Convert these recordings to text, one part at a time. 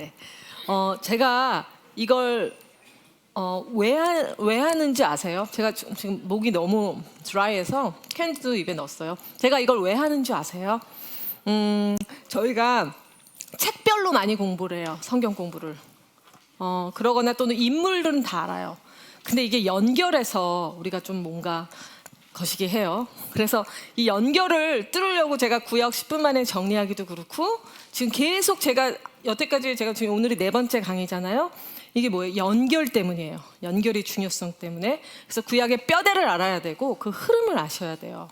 네. 제가 이걸 왜 하는지 아세요? 제가 지금 목이 너무 드라이해서 캔디도 입에 넣었어요. 제가 이걸 왜 하는지 아세요? 저희가 책별로 많이 공부를 해요. 성경 공부를. 그러거나 또는 인물들은 다 알아요. 근데 이게 연결해서 우리가 좀 뭔가 거시기 해요. 그래서 이 연결을 뚫으려고 제가 구약 10분 만에 정리하기도 그렇고, 지금 계속 제가 여태까지 제가 지금 오늘이 4번째 강의잖아요. 이게 뭐예요? 연결 때문이에요. 연결의 중요성 때문에. 그래서 구약의 뼈대를 알아야 되고 그 흐름을 아셔야 돼요.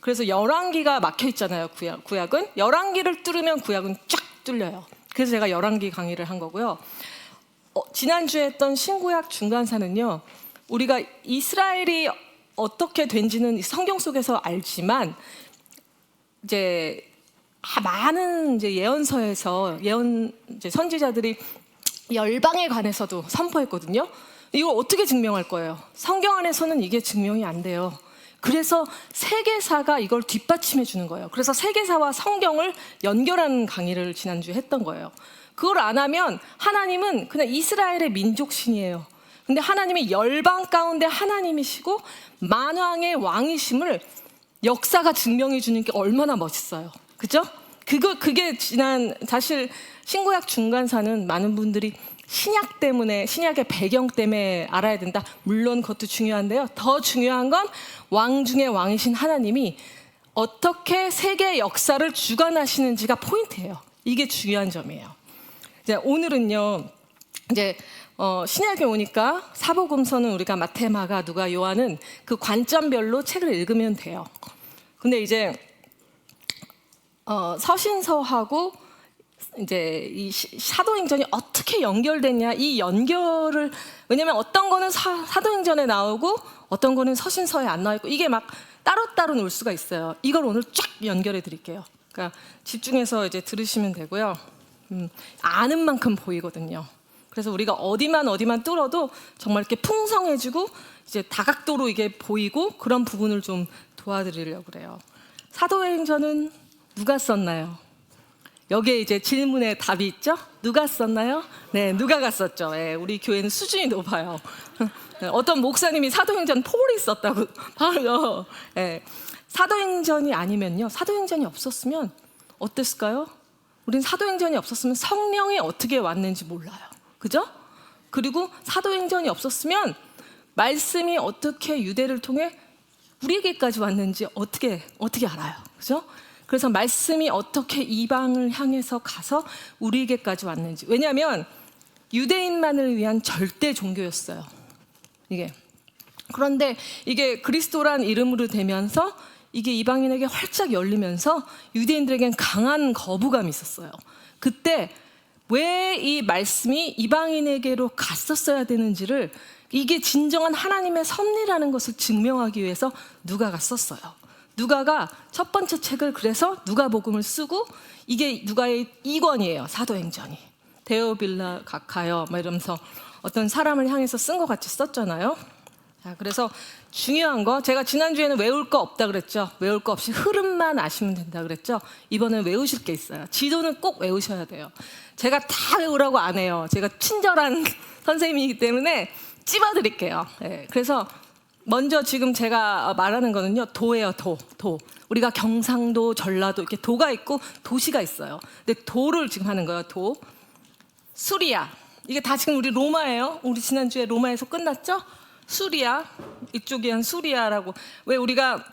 그래서 열왕기가 막혀 있잖아요. 구약은 열왕기를 뚫으면 구약은 쫙 뚫려요. 그래서 제가 열왕기 강의를 한 거고요. 지난주에 했던 신구약 중간사는요, 우리가 이스라엘이 어떻게 된지는 성경 속에서 알지만 이제 많은 이제 예언서에서 이제 선지자들이 열방에 관해서도 선포했거든요. 이걸 어떻게 증명할 거예요? 성경 안에서는 이게 증명이 안 돼요. 그래서 세계사가 이걸 뒷받침해 주는 거예요. 그래서 세계사와 성경을 연결하는 강의를 지난주에 했던 거예요. 그걸 안 하면 하나님은 그냥 이스라엘의 민족신이에요. 근데 하나님이 열방 가운데 하나님이시고 만왕의 왕이심을 역사가 증명해 주는 게 얼마나 멋있어요. 그죠? 그게 사실 신구약 중간사는 많은 분들이 신약 때문에, 신약의 배경 때문에 알아야 된다. 물론 그것도 중요한데요. 더 중요한 건 왕 중에 왕이신 하나님이 어떻게 세계 역사를 주관하시는지가 포인트예요. 이게 중요한 점이에요. 이제 오늘은요, 이제 신약에 오니까 사복음서는 우리가 마태, 마가, 누가, 요한은 그 관점별로 책을 읽으면 돼요. 근데 이제 서신서하고 이제 이 사도행전이 어떻게 연결됐냐, 이 연결을, 왜냐면 어떤 거는 사도행전에 나오고 어떤 거는 서신서에 안 나와 있고 이게 막 따로따로 놀 수가 있어요. 이걸 오늘 쫙 연결해 드릴게요. 그러니까 집중해서 이제 들으시면 되고요. 아는 만큼 보이거든요. 그래서 우리가 어디만 뚫어도 정말 이렇게 풍성해지고 이제 다각도로 이게 보이고 그런 부분을 좀 도와드리려고 그래요. 사도행전은 누가 썼나요? 여기에 이제 질문에 답이 있죠? 누가 썼나요? 네, 누가가 썼죠. 네, 우리 교회는 수준이 높아요. 어떤 목사님이 사도행전 폴이 썼다고 바로. 네, 사도행전이 아니면요, 사도행전이 없었으면 어땠을까요? 우린 사도행전이 없었으면 성령이 어떻게 왔는지 몰라요. 그죠? 그리고 사도행전이 없었으면 말씀이 어떻게 유대를 통해 우리에게까지 왔는지 어떻게 알아요. 그죠? 그래서 말씀이 어떻게 이방을 향해서 가서 우리에게까지 왔는지. 왜냐하면 유대인만을 위한 절대 종교였어요. 이게. 그런데 이게 그리스도란 이름으로 되면서 이게 이방인에게 활짝 열리면서 유대인들에겐 강한 거부감이 있었어요. 그때 왜 이 말씀이 이방인에게로 갔었어야 되는지를, 이게 진정한 하나님의 섭리라는 것을 증명하기 위해서 누가가 썼어요. 누가가 첫 번째 책을 그래서 누가복음을 쓰고, 이게 누가의 2권이에요. 사도행전이. 데오빌라 각하여 막 이러면서 어떤 사람을 향해서 쓴 것 같이 썼잖아요. 자, 그래서 중요한 거, 제가 지난주에는 외울 거 없다 그랬죠. 외울 거 없이 흐름만 아시면 된다 그랬죠. 이번엔 외우실 게 있어요. 지도는 꼭 외우셔야 돼요. 제가 다 외우라고 안 해요. 제가 친절한 선생님이기 때문에 찝어드릴게요. 네, 그래서 먼저 지금 제가 말하는 거는요, 도예요. 도. 우리가 경상도, 전라도 이렇게 도가 있고 도시가 있어요. 근데 도를 지금 하는 거예요. 도. 수리아. 이게 다 지금 우리 로마예요. 우리 지난주에 로마에서 끝났죠? 수리아. 이쪽이 한 수리아라고. 왜 우리가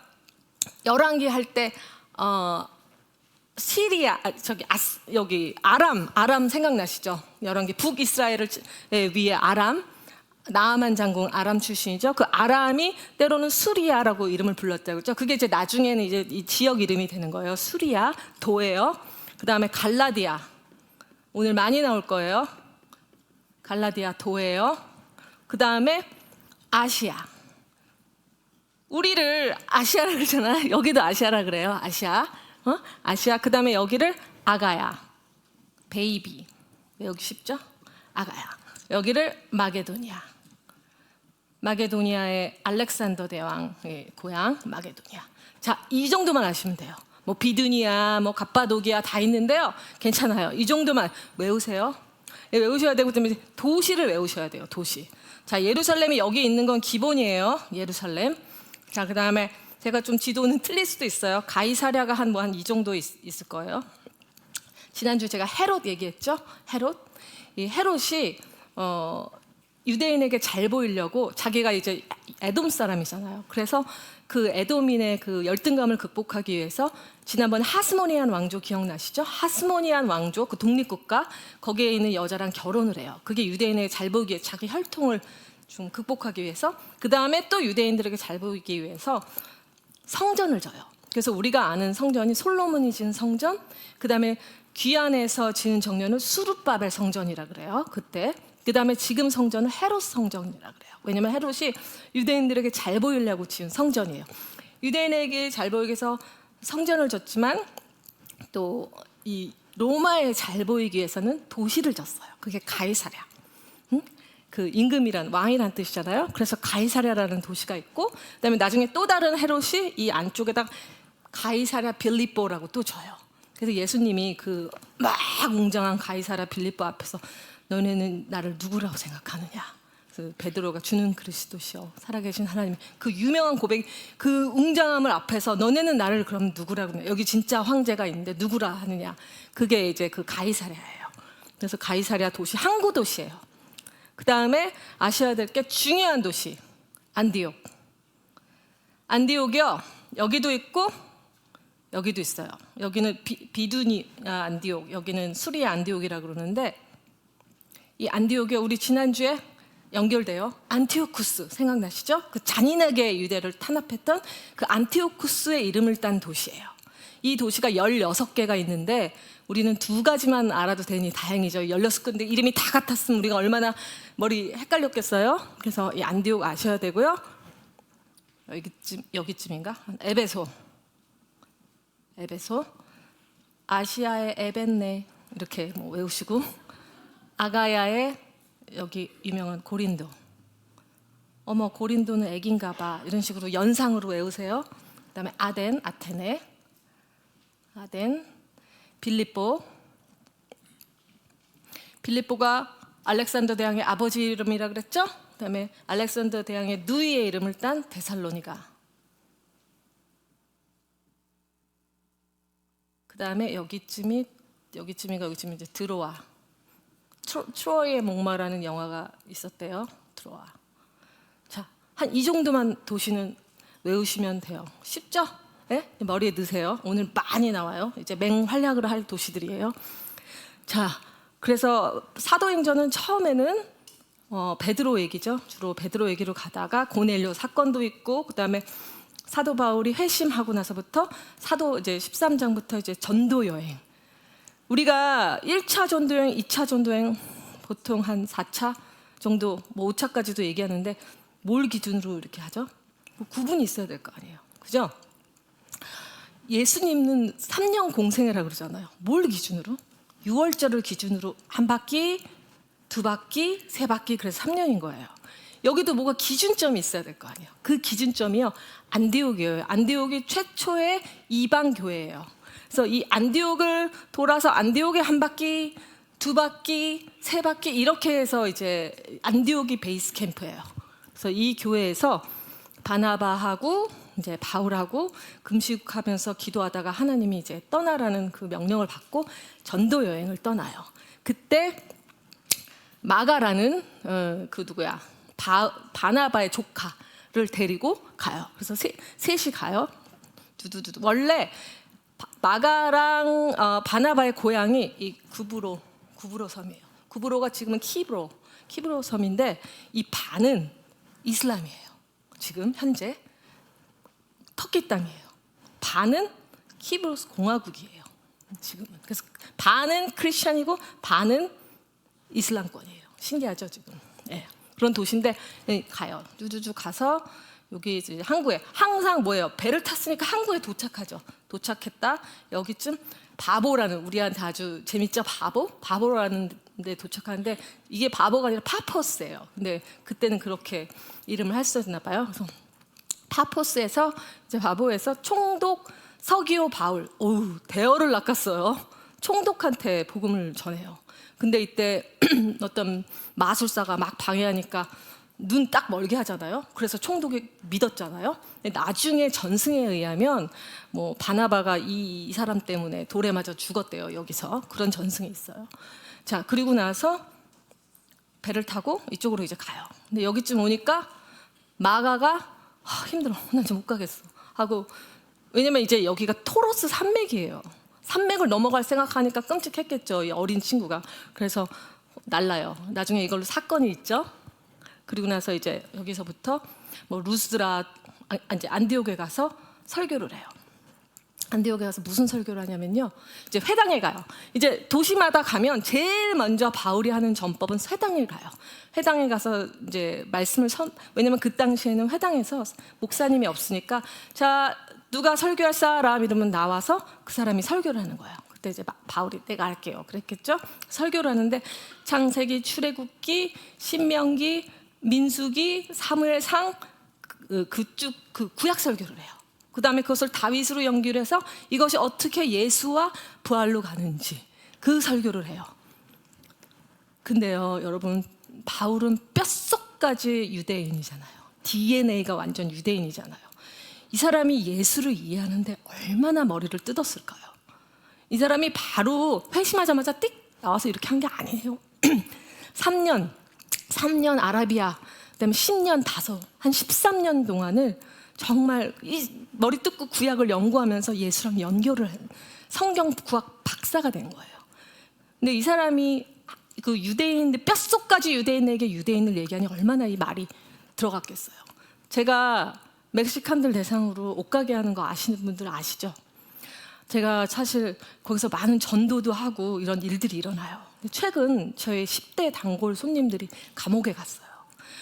열왕기 할 때 시리아, 여기 아람 생각나시죠? 열왕기 북이스라엘을 위에 아람. 나아만 장군 아람 출신이죠. 그 아람이 때로는 수리아라고 이름을 불렀다고 그랬죠. 그게 이제 나중에는 이제 이 지역 이름이 되는 거예요. 수리아, 도예요. 그 다음에 갈라디아. 오늘 많이 나올 거예요. 갈라디아, 도예요. 그 다음에 아시아. 우리를 아시아라 그러잖아요. 여기도 아시아라 그래요. 아시아. 아시아. 그 다음에 여기를 아가야. 베이비. 여기 쉽죠? 아가야. 여기를 마게도니아. 마게도니아의 알렉산더 대왕의 고향 마게도니아. 자, 이 정도만 아시면 돼요. 뭐 비두니아, 뭐 갑바도기아 다 있는데요. 괜찮아요. 이 정도만 외우세요. 외우셔야 되고 그다음에 도시를 외우셔야 돼요. 도시. 자, 예루살렘이 여기 있는 건 기본이에요. 예루살렘. 자, 그다음에 제가 좀 지도는 틀릴 수도 있어요. 가이사랴가 한 이 정도 있을 거예요. 지난주 제가 헤롯 얘기했죠. 헤롯. 이 헤롯이 유대인에게 잘 보이려고 자기가 이제 에돔 사람이잖아요. 그래서 그 에돔인의 그 열등감을 극복하기 위해서 지난번 하스모니안 왕조 기억나시죠? 하스모니안 왕조 그 독립국가 거기에 있는 여자랑 결혼을 해요. 그게 유대인에게 잘 보이기에 자기 혈통을 좀 극복하기 위해서 그 다음에 또 유대인들에게 잘 보이기 위해서 성전을 져요. 그래서 우리가 아는 성전이 솔로몬이 지은 성전, 그 다음에 귀안에서 지은 정년은 수룹바벨 성전이라 그래요. 그때. 그 다음에 지금 성전은 헤롯 성전이라 그래요. 왜냐하면 헤롯이 유대인들에게 잘 보이려고 지은 성전이에요. 유대인에게 잘 보이기 위해서 성전을 졌지만 또 이 로마에 잘 보이기 위해서는 도시를 졌어요. 그게 가이사랴. 그 임금이란 왕이란 뜻이잖아요. 그래서 가이사랴라는 도시가 있고 그다음에 나중에 또 다른 헤롯이 이 안쪽에다 가이사랴 빌립보라고 또 져요. 그래서 예수님이 그 막 웅장한 가이사랴 빌립보 앞에서 너네는 나를 누구라고 생각하느냐? 그 베드로가 주는 그리스도시여 살아계신 하나님 그 유명한 고백 그 웅장함을 앞에서 너네는 나를 그럼 누구라고 하냐? 여기 진짜 황제가 있는데 누구라 하느냐? 그게 이제 그 가이사랴예요. 그래서 가이사랴 도시 항구 도시예요. 그 다음에 아셔야 될 게 중요한 도시 안디옥. 안디옥이요. 여기도 있고 여기도 있어요. 여기는 비두니 안디옥, 여기는 수리아 안디옥이라 그러는데 이 안디옥이 우리 지난주에 연결돼요. 안티오쿠스 생각나시죠? 그 잔인하게 유대를 탄압했던 그 안티오쿠스의 이름을 딴 도시예요. 이 도시가 16개가 있는데 우리는 2가지만 알아도 되니 다행이죠. 16개인데 이름이 다 같았으면 우리가 얼마나 머리 헷갈렸겠어요. 그래서 이 안디옥 아셔야 되고요. 여기쯤인가? 에베소. 아시아의 에벤네 이렇게 뭐 외우시고 아가야의 여기 유명한 고린도. 어머 고린도는 애긴가 봐. 이런 식으로 연상으로 외우세요. 그다음에 아덴, 아테네. 아덴, 빌립보가 알렉산더 대왕의 아버지 이름이라 그랬죠? 그다음에 알렉산더 대왕의 누이의 이름을 딴 데살로니가. 그다음에 여기쯤인가 여기쯤 이제 드로아. 트로이의 목마라는 영화가 있었대요. 트로아. 자, 한 이 정도만 도시는 외우시면 돼요. 쉽죠? 네? 머리에 넣으세요. 오늘 많이 나와요. 이제 맹활약을 할 도시들이에요. 자, 그래서 사도행전은 처음에는 베드로 얘기죠. 주로 베드로 얘기로 가다가 고넬료 사건도 있고 그다음에 사도 바울이 회심하고 나서부터 사도 이제 13장부터 이제 전도 여행. 우리가 1차 전도여행, 2차 전도여행 보통 한 4차 정도, 뭐 5차까지도 얘기하는데 뭘 기준으로 이렇게 하죠? 뭐 구분이 있어야 될 거 아니에요. 그죠? 예수님은 3년 공생애라고 그러잖아요. 뭘 기준으로? 6월절을 기준으로 한 바퀴, 2바퀴, 3바퀴 그래서 3년인 거예요. 여기도 뭐가 기준점이 있어야 될 거 아니에요. 그 기준점이요. 안디옥이에요. 안디옥이 최초의 이방 교회예요. 그래서 이 안디옥을 돌아서 안디옥에 한 바퀴, 2바퀴, 3바퀴 이렇게 해서 이제 안디옥이 베이스 캠프예요. 그래서 이 교회에서 바나바하고 이제 바울하고 금식하면서 기도하다가 하나님이 이제 떠나라는 그 명령을 받고 전도 여행을 떠나요. 그때 마가라는 그 누구야? 바나바의 조카를 데리고 가요. 그래서 셋이 가요. 두두두두. 원래 마가랑 바나바의 고향이 이 구브로 섬이에요. 구브로가 지금은 키브로 섬인데 이 반은 이슬람이에요. 지금 현재 터키 땅이에요. 반은 키브로스 공화국이에요. 지금은. 그래서 반은 크리스천이고 반은 이슬람권이에요. 신기하죠 지금. 네. 그런 도시인데 가요. 쭈쭈쭈 가서 여기 이제 항구에 항상 뭐예요? 배를 탔으니까 항구에 도착하죠. 도착했다. 여기쯤 바보라는 우리한테 아주 재밌죠? 바보라는 데 도착하는데 이게 바보가 아니라 파포스예요. 근데 그때는 그렇게 이름을 할 수 있나 봐요. 그래서 파포스에서 이제 바보에서 총독 서기오 바울. 어우, 대어를 낚았어요. 총독한테 복음을 전해요. 근데 이때 어떤 마술사가 막 방해하니까 눈 딱 멀게 하잖아요. 그래서 총독이 믿었잖아요. 근데 나중에 전승에 의하면 뭐 바나바가 이 사람 때문에 돌에 맞아 죽었대요. 여기서 그런 전승이 있어요. 자, 그리고 나서 배를 타고 이쪽으로 이제 가요. 근데 여기쯤 오니까 마가가 힘들어, 나 이제 못 가겠어 하고, 왜냐면 이제 여기가 토로스 산맥이에요. 산맥을 넘어갈 생각하니까 끔찍했겠죠, 이 어린 친구가. 그래서 날라요. 나중에 이걸로 사건이 있죠. 그리고 나서 이제 여기서부터 뭐 루스드라 이제 안디옥에 가서 설교를 해요. 안디옥에 가서 무슨 설교를 하냐면요, 이제 회당에 가요. 이제 도시마다 가면 제일 먼저 바울이 하는 전법은 회당에 가요. 회당에 가서 이제 말씀을 왜냐면 그 당시에는 회당에서 목사님이 없으니까, 자, 누가 설교할 사람 이러면 나와서 그 사람이 설교를 하는 거예요. 그때 이제 바울이 내가 할게요 그랬겠죠. 설교를 하는데 창세기, 출애굽기, 신명기, 민수기, 사무엘상 그쭉 그 구약 설교를 해요. 그 다음에 그것을 다윗으로 연결해서 이것이 어떻게 예수와 부활로 가는지 그 설교를 해요. 근데요, 여러분, 바울은 뼛속까지 유대인이잖아요. DNA가 완전 유대인이잖아요. 이 사람이 예수를 이해하는데 얼마나 머리를 뜯었을까요? 이 사람이 바로 회심하자마자 띡 나와서 이렇게 한 게 아니에요. 3년 아라비아, 그다음에 10년 한 13년 동안을 정말 이 머리 뜯고 구약을 연구하면서 예수랑 연결을 성경 구약 박사가 된 거예요. 근데 이 사람이 그 유대인들 뼛속까지 유대인에게 유대인을 얘기하니 얼마나 이 말이 들어갔겠어요. 제가 멕시칸들 대상으로 옷가게 하는 거 아시는 분들 아시죠? 제가 사실 거기서 많은 전도도 하고 이런 일들이 일어나요. 최근 저희 10대 단골 손님들이 감옥에 갔어요.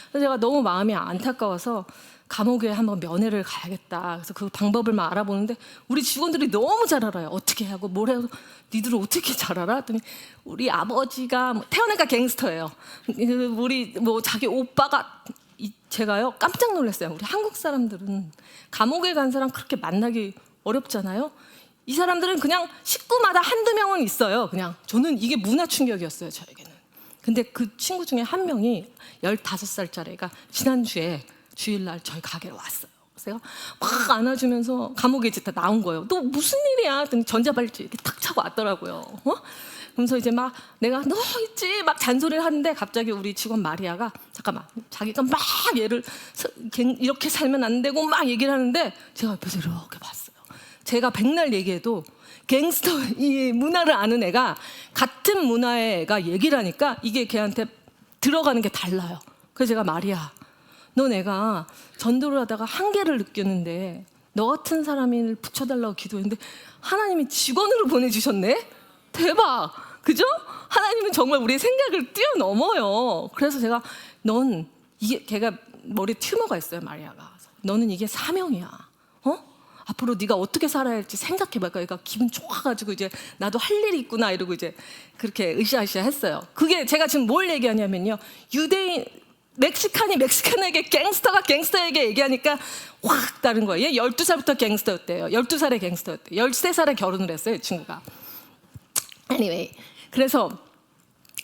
그래서 제가 너무 마음이 안타까워서 감옥에 한번 면회를 가야겠다. 그래서 그 방법을 막 알아보는데 우리 직원들이 너무 잘 알아요. 어떻게 하고 뭘 해서. 니들은 어떻게 잘 알아? 했더니 우리 아버지가 태어나니까 갱스터예요. 우리 뭐 자기 오빠가, 제가요 깜짝 놀랐어요. 우리 한국 사람들은 감옥에 간 사람 그렇게 만나기 어렵잖아요. 이 사람들은 그냥 식구마다 한두 명은 있어요. 그냥 저는 이게 문화 충격이었어요, 저에게는. 근데 그 친구 중에 한 명이 15살짜리가 지난주에 주일날 저희 가게에 왔어요. 그래서 막 안아주면서 감옥에 이제 다 나온 거예요. 너 무슨 일이야? 했더니 전자발찌 이렇게 탁 차고 왔더라고요. 그러면서 이제 막 내가 너 있지 막 잔소리를 하는데 갑자기 우리 직원 마리아가 잠깐만, 자기가 막 얘를 이렇게 살면 안 되고 막 얘기를 하는데 제가 옆에서 이렇게 봤어요. 제가 백날 얘기해도 갱스터 이 문화를 아는 애가 같은 문화의 애가 얘기를 하니까 이게 걔한테 들어가는 게 달라요. 그래서 제가 마리아, 너 내가 전도를 하다가 한계를 느꼈는데 너 같은 사람을 붙여달라고 기도했는데 하나님이 직원으로 보내주셨네? 대박! 그죠? 하나님은 정말 우리의 생각을 뛰어넘어요. 그래서 제가 넌 이게, 걔가 머리에 튜머가 있어요, 마리아가. 너는 이게 사명이야. 앞으로 네가 어떻게 살아야 할지 생각해봐. 그러니까 기분 좋아가지고 이제 나도 할 일이 있구나 이러고 이제 그렇게 으쌰으쌰 했어요. 그게 제가 지금 뭘 얘기하냐면요, 유대인 멕시칸이 멕시칸에게, 갱스터가 갱스터에게 얘기하니까 확 다른 거예요. 얘 12살부터 갱스터였대요. 12살에 갱스터였대요. 13살에 결혼을 했어요, 이 친구가. anyway, 그래서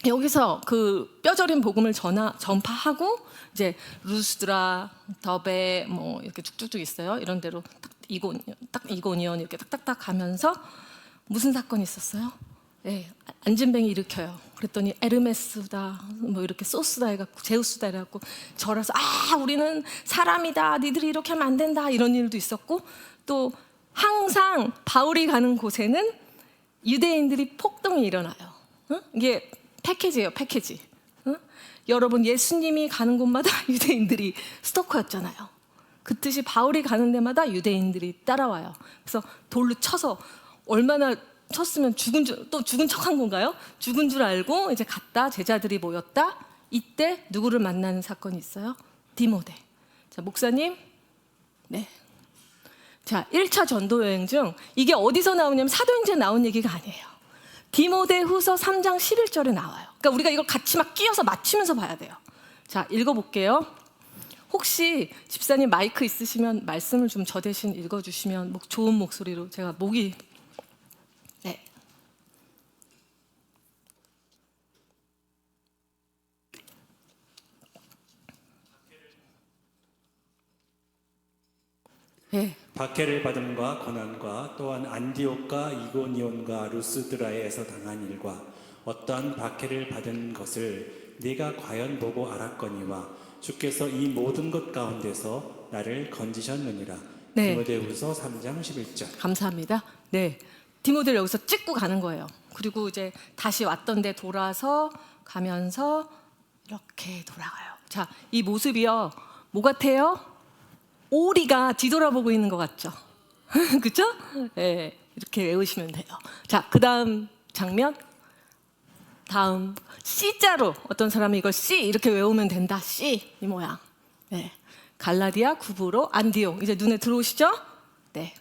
여기서 그 뼈저린 복음을 전파하고 이제 루스드라, 더베 뭐 이렇게 쭉쭉쭉 있어요. 이런 데로 이고니온 이렇게 딱딱딱 가면서 무슨 사건이 있었어요? 네, 안진뱅이 일으켜요. 그랬더니 에르메스다 뭐 이렇게 소스다 해갖고 제우스다 해갖고 절해서 우리는 사람이다, 니들이 이렇게 하면 안 된다, 이런 일도 있었고, 또 항상 바울이 가는 곳에는 유대인들이 폭동이 일어나요. 이게 패키지예요, 패키지. 여러분, 예수님이 가는 곳마다 유대인들이 스토커였잖아요. 그 뜻이 바울이 가는 데마다 유대인들이 따라와요. 그래서 돌로 쳐서, 얼마나 쳤으면 죽은 척한 건가요? 죽은 줄 알고 이제 갔다, 제자들이 모였다. 이때 누구를 만나는 사건이 있어요? 디모데. 자, 목사님. 네. 자, 1차 전도 여행 중 이게 어디서 나오냐면 사도행전에 나온 얘기가 아니에요. 디모데 후서 3장 11절에 나와요. 그러니까 우리가 이걸 같이 막 끼워서 맞추면서 봐야 돼요. 자, 읽어볼게요. 혹시 집사님 마이크 있으시면 말씀을 좀 저 대신 읽어주시면 좋은 목소리로, 제가 목이. 네. 예. 박해를 받음과 고난과 또한 안디옥과 이고니온과 루스드라에서 당한 일과 어떠한 박해를 받은 것을 네가 과연 보고 알았거니와 주께서 이 모든 것 가운데서 나를 건지셨느니라. 네. 디모데후서 3장 11절. 감사합니다. 네. 디모데를 여기서 찍고 가는 거예요. 그리고 이제 다시 왔던 데 돌아서 가면서 이렇게 돌아가요. 자, 이 모습이요. 뭐 같아요? 오리가 뒤돌아보고 있는 것 같죠? 그쵸? 네, 이렇게 외우시면 돼요. 자, 그 다음 장면. 다음 C자로 어떤 사람이 이걸 C 이렇게 외우면 된다. C 이 모양. 네. 갈라디아, 구브로, 안디옥. 이제 눈에 들어오시죠? 네.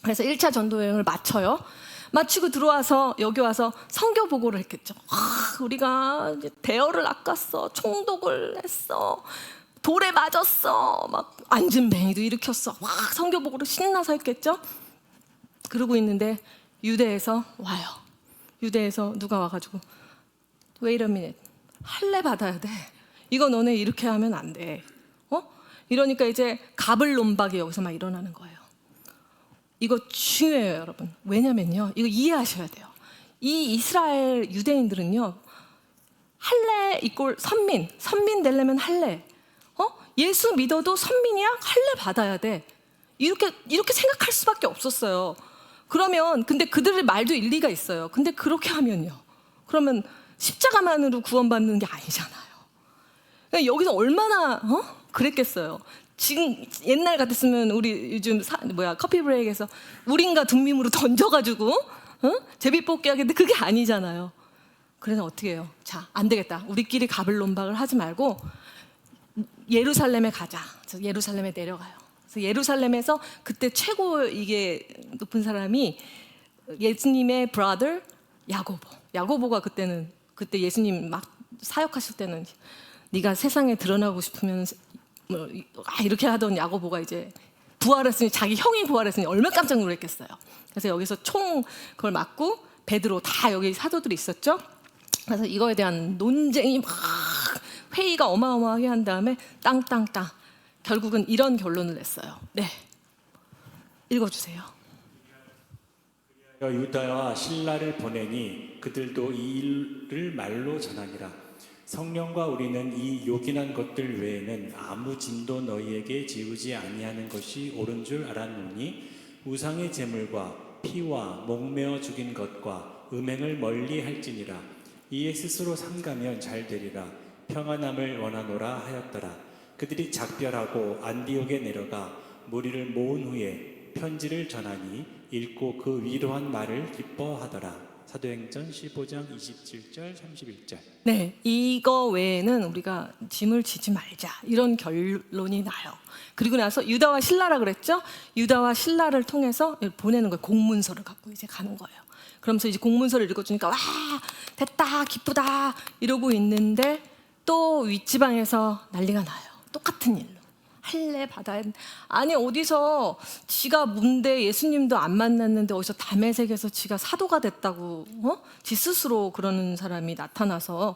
그래서 1차 전도 여행을 마쳐요. 마치고 들어와서 여기 와서 선교 보고를 했겠죠. 우리가 이제 대열을 낚았어. 총독을 했어. 돌에 맞았어. 막 안진뱅이도 일으켰어. 막 선교 보고를 신나서 했겠죠. 그러고 있는데 유대에서 와요. 유대에서 누가 와가지고 Wait a minute. 할례 받아야 돼. 이거 너네 이렇게 하면 안 돼. 이러니까 이제 가불론박이 여기서 막 일어나는 거예요. 이거 중요해요, 여러분. 왜냐면요, 이거 이해하셔야 돼요. 이 이스라엘 유대인들은요, 할례 이꼴 선민 되려면 할례. 예수 믿어도 선민이야? 할례 받아야 돼. 이렇게 생각할 수밖에 없었어요. 그러면 근데 그들의 말도 일리가 있어요. 근데 그렇게 하면요, 그러면 십자가만으로 구원받는 게 아니잖아요. 그러니까 여기서 얼마나 그랬겠어요. 지금 옛날 같았으면 우리 요즘 커피 브레이크에서 우린가 둠밈으로 던져가지고 제비뽑기 하겠는데 그게 아니잖아요. 그래서 어떻게 해요? 자, 안 되겠다. 우리끼리 가불론박을 하지 말고 예루살렘에 가자. 그래서 예루살렘에 내려가요. 그래서 예루살렘에서 그때 최고 이게 높은 사람이 예수님의 브라더 야고보. 야고보가 그때 예수님 막 사역하실 때는 네가 세상에 드러나고 싶으면 이렇게 하던 야고보가 이제 부활했으니, 자기 형이 부활했으니 얼마나 깜짝 놀랐겠어요. 그래서 여기서 총 그걸 맞고 베드로 다 여기 사도들이 있었죠. 그래서 이거에 대한 논쟁이 막 회의가 어마어마하게 한 다음에 땅땅땅 결국은 이런 결론을 냈어요. 네, 읽어주세요. 유다와 신라를 보내니 그들도 이 일을 말로 전하니라. 성령과 우리는 이 요긴한 것들 외에는 아무 짐도 너희에게 지우지 아니하는 것이 옳은 줄 알았노니 우상의 제물과 피와 목매어 죽인 것과 음행을 멀리 할지니라. 이에 스스로 삼가면 잘 되리라. 평안함을 원하노라 하였더라. 그들이 작별하고 안디옥에 내려가 무리를 모은 후에 편지를 전하니 읽고 그 위로한 말을 기뻐하더라. 사도행전 15장 27절 31절. 네, 이거 외에는 우리가 짐을 지지 말자 이런 결론이 나요. 그리고 나서 유다와 신라라 그랬죠. 유다와 신라를 통해서 보내는 거예요. 공문서를 갖고 이제 가는 거예요. 그러면서 이제 공문서를 읽어주니까 와 됐다 기쁘다 이러고 있는데 또 윗지방에서 난리가 나요. 똑같은 일로 할례 받아야 아니 어디서 지가 뭔데 예수님도 안 만났는데 어디서 다메섹에서 지가 사도가 됐다고 지 스스로 그러는 사람이 나타나서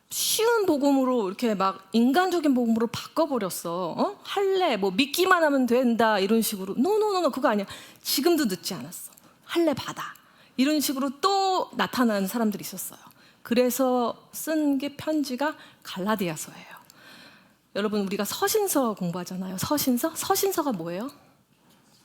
쉬운 복음으로 이렇게 막 인간적인 복음으로 바꿔버렸어. 할례 뭐 믿기만 하면 된다 이런 식으로 노노노노 그거 아니야. 지금도 늦지 않았어. 할례 받아 이런 식으로 또 나타나는 사람들이 있었어요. 그래서 쓴 게 편지가 갈라디아서예요. 여러분 우리가 서신서 공부하잖아요. 서신서가 뭐예요?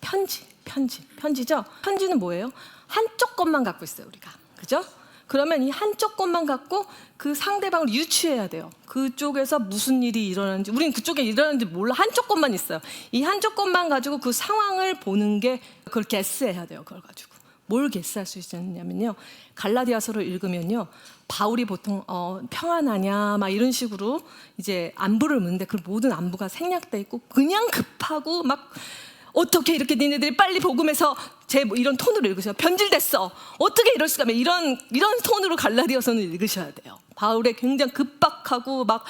편지죠. 편지는 뭐예요? 한쪽 것만 갖고 있어요, 우리가. 그죠? 그러면 이 한쪽 것만 갖고 그 상대방을 유추해야 돼요. 그쪽에서 무슨 일이 일어나는지, 우리는 그쪽에 일어나는지 몰라. 한쪽 것만 있어요. 이 한쪽 것만 가지고 그 상황을 보는 게 그걸 게스해야 돼요. 그걸 가지고. 뭘 게스할 수 있냐면요. 갈라디아서를 읽으면요. 바울이 보통 평안하냐 막 이런 식으로 이제 안부를 묻는데 그 모든 안부가 생략돼 있고 그냥 급하고 막 어떻게 이렇게 니네들이 빨리 복음에서 뭐 이런 톤으로 읽으셔요. 변질됐어. 어떻게 이럴 수가 이런 톤으로 갈라디아서는 읽으셔야 돼요. 바울의 굉장히 급박하고 막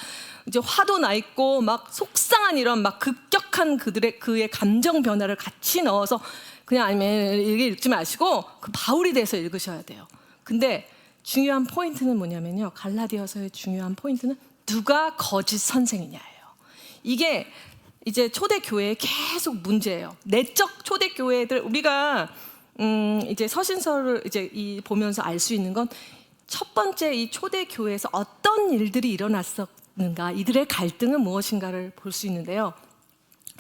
이제 화도 나 있고 막 속상한 이런 막 급격한 그의 감정 변화를 같이 넣어서 그냥 아니면 읽지 마시고 그 바울에 대해서 읽으셔야 돼요. 근데 중요한 포인트는 뭐냐면요. 갈라디아서의 중요한 포인트는 누가 거짓 선생이냐예요. 이게 이제 초대교회에 계속 문제예요. 내적 초대교회들 우리가 이제 서신서를 이제 보면서 알 수 있는 건 첫 번째 이 초대교회에서 어떤 일들이 일어났었는가, 이들의 갈등은 무엇인가를 볼 수 있는데요.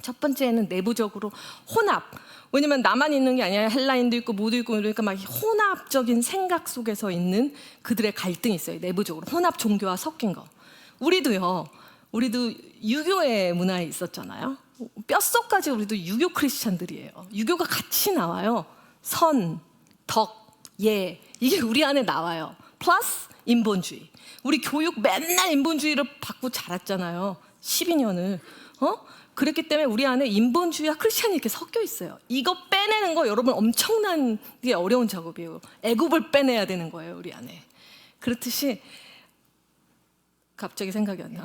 첫 번째는 내부적으로 혼합. 왜냐면 나만 있는 게 아니라 헬라인도 있고 모두 있고 그러니까 막 혼합적인 생각 속에서 있는 그들의 갈등이 있어요. 내부적으로 혼합 종교와 섞인 거. 우리도 유교의 문화에 있었잖아요. 뼛속까지 우리도 유교 크리스찬들이에요. 유교가 같이 나와요. 선, 덕, 예, 이게 우리 안에 나와요. 플러스 인본주의. 우리 교육 맨날 인본주의를 받고 자랐잖아요. 12년을. 그렇기 때문에 우리 안에 인본주의와 크리스찬이 이렇게 섞여 있어요. 이거 빼내는 거 여러분 엄청나게 어려운 작업이에요. 애굽을 빼내야 되는 거예요, 우리 안에. 그렇듯이 갑자기 생각이 안 나.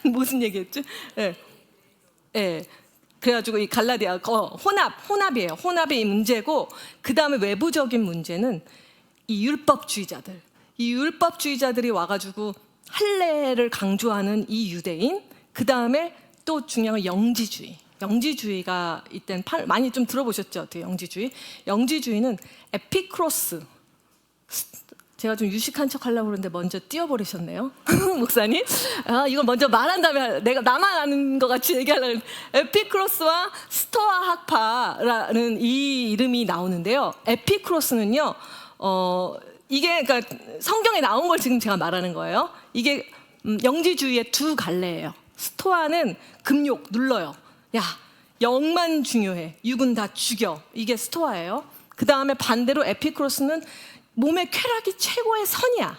무슨 얘기했지? 예. 예. 그래가지고 이 갈라디아 혼합이에요. 혼합이 문제고, 그 다음에 외부적인 문제는 이 율법주의자들. 이 율법주의자들이 와가지고 할례를 강조하는 이 유대인. 그 다음에 또 중요한 건 영지주의. 영지주의가 이땐 많이 좀 들어보셨죠? 어떻게 영지주의? 영지주의는 에피크로스. 제가 좀 유식한 척 하려고 그러는데 먼저 띄워버리셨네요. 목사님. 이건 먼저 말한 다음에 내가 나만 아는 것 같이 얘기하려고. 에피크로스와 스토아 학파라는 이 이름이 나오는데요. 에피크로스는요. 이게 그러니까 성경에 나온 걸 지금 제가 말하는 거예요. 이게 영지주의의 두 갈래예요. 스토아는 금욕 눌러요. 야, 영만 중요해. 육은 다 죽여. 이게 스토아예요. 그 다음에 반대로 에피크로스는 몸의 쾌락이 최고의 선이야.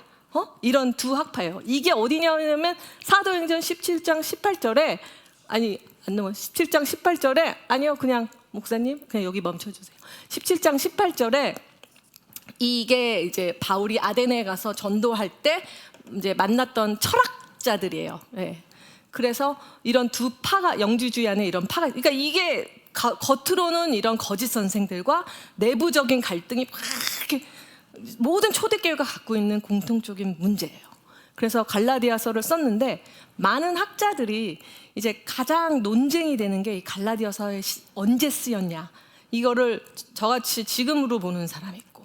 이런 두 학파예요. 이게 어디냐면 사도행전 17장 18절에 아니 안 넘어 17장 18절에 아니요 그냥 목사님 그냥 여기 멈춰주세요. 17장 18절에 이게 이제 바울이 아데네에 가서 전도할 때 이제 만났던 철학자들이에요. 네. 그래서 이런 두 파가 영지주의 안에 이런 파가 그러니까 이게 겉으로는 이런 거짓 선생들과 내부적인 갈등이 막 이렇게 모든 초대교회가 갖고 있는 공통적인 문제예요. 그래서 갈라디아서를 썼는데 많은 학자들이 이제 가장 논쟁이 되는 게 이 갈라디아서에 언제 쓰였냐. 이거를 저같이 지금으로 보는 사람이 있고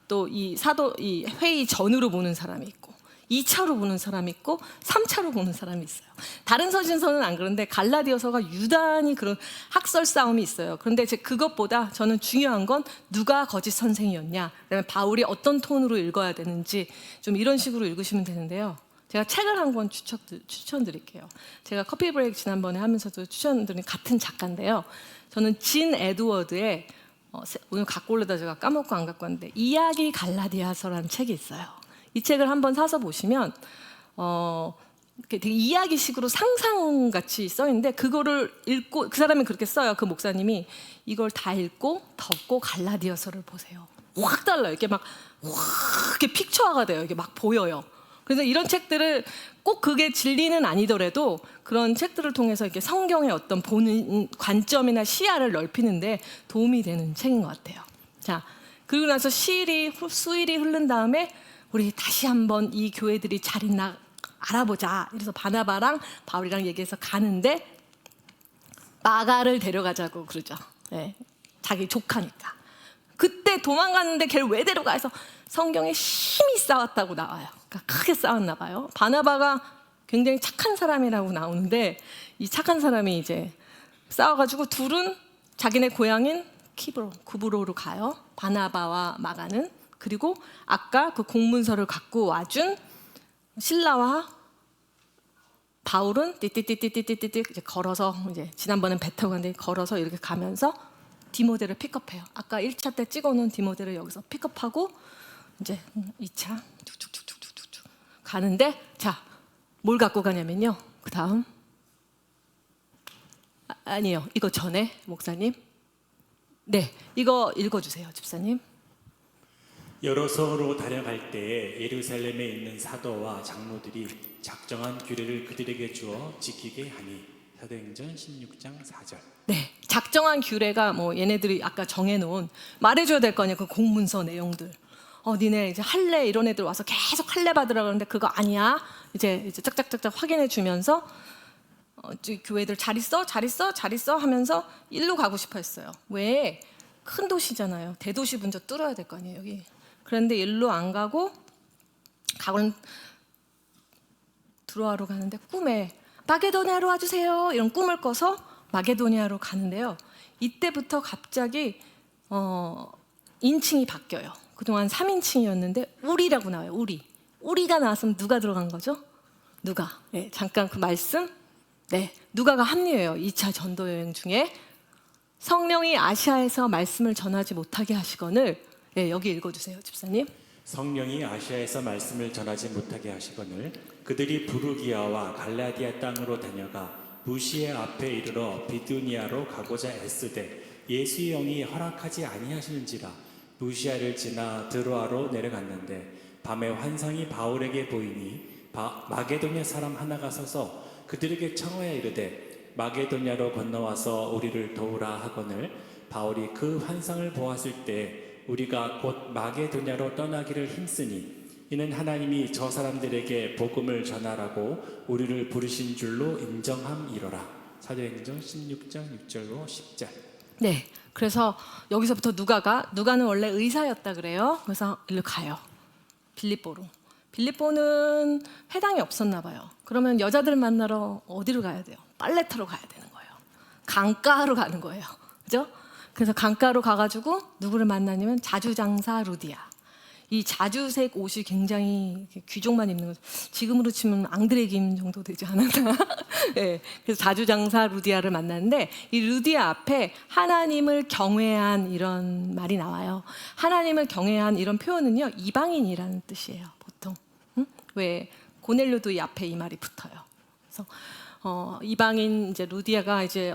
또 이 회의 전으로 보는 사람이 있고 2차로 보는 사람이 있고 3차로 보는 사람이 있어요. 다른 서신서는 안 그런데 갈라디아서가 유단히 그런 학설 싸움이 있어요. 그런데 이제 그것보다 저는 중요한 건 누가 거짓 선생이었냐, 그다음에 바울이 어떤 톤으로 읽어야 되는지 좀 이런 식으로 읽으시면 되는데요. 제가 책을 한 권 추천드릴게요. 제가 커피 브레이크 지난번에 하면서도 추천드린 같은 작가인데요. 저는 진 에드워드의 오늘 갖고 올려다 제가 까먹고 안 갖고 왔는데 이야기 갈라디아서라는 책이 있어요. 이 책을 한번 사서 보시면 되게 이야기식으로 상상같이 써 있는데 그거를 읽고 그 사람이 그렇게 써요. 그 목사님이 이걸 다 읽고 덮고 갈라디아서를 보세요. 확 달라요. 이렇게 막 이렇게 픽처화가 돼요. 이게 막 보여요. 그래서 이런 책들을 꼭 그게 진리는 아니더라도 그런 책들을 통해서 이렇게 성경의 어떤 보는 관점이나 시야를 넓히는데 도움이 되는 책인 것 같아요. 자, 그리고 나서 수일이 흐른 다음에 우리 다시 한번 이 교회들이 잘 있나 알아보자. 그래서 바나바랑 바울이랑 얘기해서 가는데 마가를 데려가자고 그러죠. 네, 자기 조카니까. 그때 도망갔는데 걔를 왜 데려가 해서 성경에 심히 싸웠다고 나와요. 그러니까 크게 싸웠나 봐요. 바나바가 굉장히 착한 사람이라고 나오는데 이 착한 사람이 이제 싸워가지고 둘은 자기네 고향인 구브로로 가요. 바나바와 마가는. 그리고 아까 그 공문서를 갖고 와준 실라와 바울은 띠띠띠띠띠띠띠 이제 걸어서 이제 지난번엔 배 타고 갔는데 걸어서 이렇게 가면서 디모데를 픽업해요. 아까 1차 때 찍어놓은 디모데를 여기서 픽업하고 이제 2차 툭툭툭툭툭 가는데 자, 뭘 갖고 가냐면요. 그 다음 아니에요. 이거 전에 목사님 네, 이거 읽어주세요, 집사님. 여러 성으로 다녀갈 때에 예루살렘에 있는 사도와 장로들이 작정한 규례를 그들에게 주어 지키게 하니. 사도행전 16장 4절. 네, 작정한 규례가 뭐 얘네들이 아까 정해놓은 말해줘야 될 거 아니에요. 그 공문서 내용들. 니네 이제 할례 이런 애들 와서 계속 할례 받으라 그러는데 그거 아니야. 이제 짝짝짝짝 확인해 주면서 교회들 잘 있어 하면서 일로 가고 싶어 했어요. 왜? 큰 도시잖아요. 대도시 먼저 뚫어야 될 거 아니에요, 여기. 그런데 일로 안 가고 가고는 드로아로 가는데 꿈에 마게도니아로 와주세요 이런 꿈을 꿔서 마게도니아로 가는데요. 이때부터 갑자기 인칭이 바뀌어요. 그동안 3인칭이었는데 우리라고 나와요. 우리가 나왔으면 누가 들어간 거죠? 누가. 네, 잠깐 그 말씀. 네, 누가가 합류해요. 2차 전도 여행 중에 성령이 아시아에서 말씀을 전하지 못하게 하시거늘. 네, 여기 읽어주세요, 집사님. 성령이 아시아에서 말씀을 전하지 못하게 하시거늘 그들이 부르기아와 갈라디아 땅으로 다녀가 무시의 앞에 이르러 비두니아로 가고자 애쓰되 예수의 영이 허락하지 아니하시는지라 무시아를 지나 드로아로 내려갔는데 밤에 환상이 바울에게 보이니 마게도냐 사람 하나가 서서 그들에게 청하여 이르되 마게도냐로 건너와서 우리를 도우라 하거늘 바울이 그 환상을 보았을 때 우리가 곧 마게도냐로 떠나기를 힘쓰니 이는 하나님이 저 사람들에게 복음을 전하라고 우리를 부르신 줄로 인정함이로라. 사도행전 16장 6절로 10절. 네, 그래서 여기서부터 누가는 원래 의사였다 그래요. 그래서 일로 가요. 빌립보로. 빌립보는 회당이 없었나 봐요. 그러면 여자들 만나러 어디로 가야 돼요? 빨래 타러 가야 되는 거예요. 강가로 가는 거예요. 그죠? 그래서 강가로 가가지고 누구를 만나냐면 자주장사 루디아. 이 자주색 옷이 굉장히 귀족만 입는 거죠. 지금으로 치면 앙드레김 정도 되지 않았나? 네, 그래서 자주장사 루디아를 만났는데 이 루디아 앞에 하나님을 경외한 이런 말이 나와요. 하나님을 경외한 이런 표현은요 이방인이라는 뜻이에요. 보통. 왜 고넬료도 이 앞에 이 말이 붙어요. 그래서 이방인 이제 루디아가 이제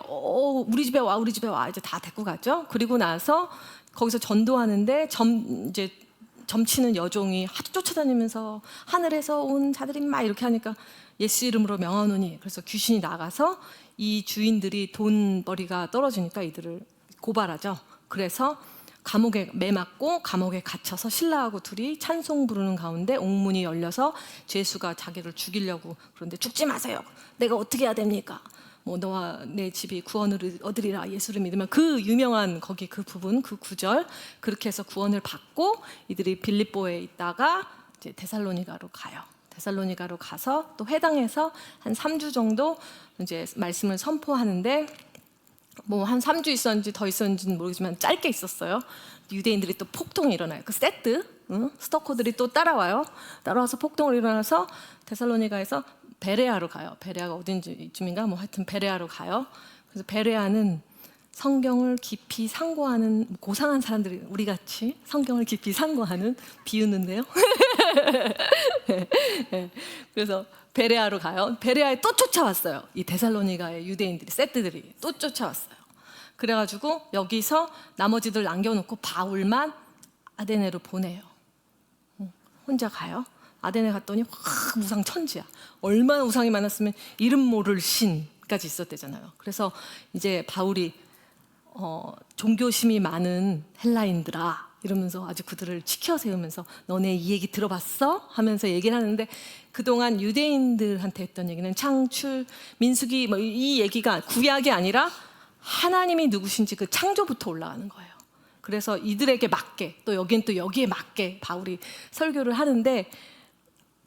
우리 집에 와 이제 다 데리고 가죠. 그리고 나서 거기서 전도하는데 이제 점치는 여종이 하도 쫓아다니면서 하늘에서 온 자들이 막 이렇게 하니까 예수 이름으로 명하노니 그래서 귀신이 나가서 이 주인들이 돈벌이가 떨어지니까 이들을 고발하죠. 그래서 감옥에 매맞고 감옥에 갇혀서 신라하고 둘이 찬송 부르는 가운데 옥문이 열려서 죄수가 자기를 죽이려고 그런데 죽지 마세요. 내가 어떻게 해야 됩니까? 뭐 너와 내 집이 구원을 얻으리라 예수를 믿으면 그 유명한 거기 그 부분 그 구절 그렇게 해서 구원을 받고 이들이 빌립보에 있다가 이제 데살로니가로 가요. 데살로니가로 가서 또 회당에서 한 3주 정도 이제 말씀을 선포하는데 뭐 한 3주 있었는지 더 있었는지는 모르겠지만 짧게 있었어요. 유대인들이 또 폭동이 일어나요. 그 세트 스토커들이 또 따라와서 폭동을 일어나서 데살로니가에서 베레아로 가요. 베레아가 어딘지쯤인가 뭐 하여튼 베레아로 가요. 그래서 베레아는 성경을 깊이 상고하는 고상한 사람들이 우리 같이 성경을 깊이 상고하는 비웃는데요. 그래서 베레아로 가요. 베레아에 또 쫓아왔어요. 이 데살로니가의 유대인들이 세트들이 또 쫓아왔어요. 그래가지고 여기서 나머지들 남겨놓고 바울만 아데네로 보내요. 혼자 가요. 아데네 갔더니 확 우상 천지야. 얼마나 우상이 많았으면 이름 모를 신까지 있었대잖아요. 그래서 이제 바울이 종교심이 많은 헬라인들아 이러면서 아주 그들을 치켜 세우면서 너네 이 얘기 들어봤어? 하면서 얘기를 하는데 그동안 유대인들한테 했던 얘기는 창출, 민수기 뭐 이 얘기가 구약이 아니라 하나님이 누구신지 그 창조부터 올라가는 거예요. 그래서 이들에게 맞게 또 여긴 또 여기에 맞게 바울이 설교를 하는데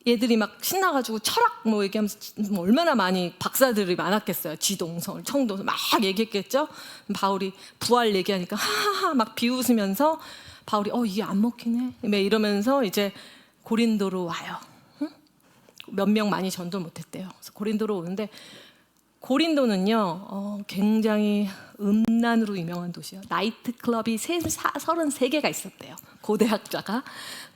얘들이 막 신나가지고 철학 뭐 얘기하면서 뭐 얼마나 많이 박사들이 많았겠어요. 지동설, 청동설 막 얘기했겠죠. 바울이 부활 얘기하니까 하하하 막 비웃으면서 바울이 이게 안 먹히네 이러면서 이제 고린도로 와요. 몇 명 많이 전도 못했대요. 그래서 고린도로 오는데 고린도는요 굉장히 음란으로 유명한 도시예요. 나이트 클럽이 33개가 있었대요. 고대학자가.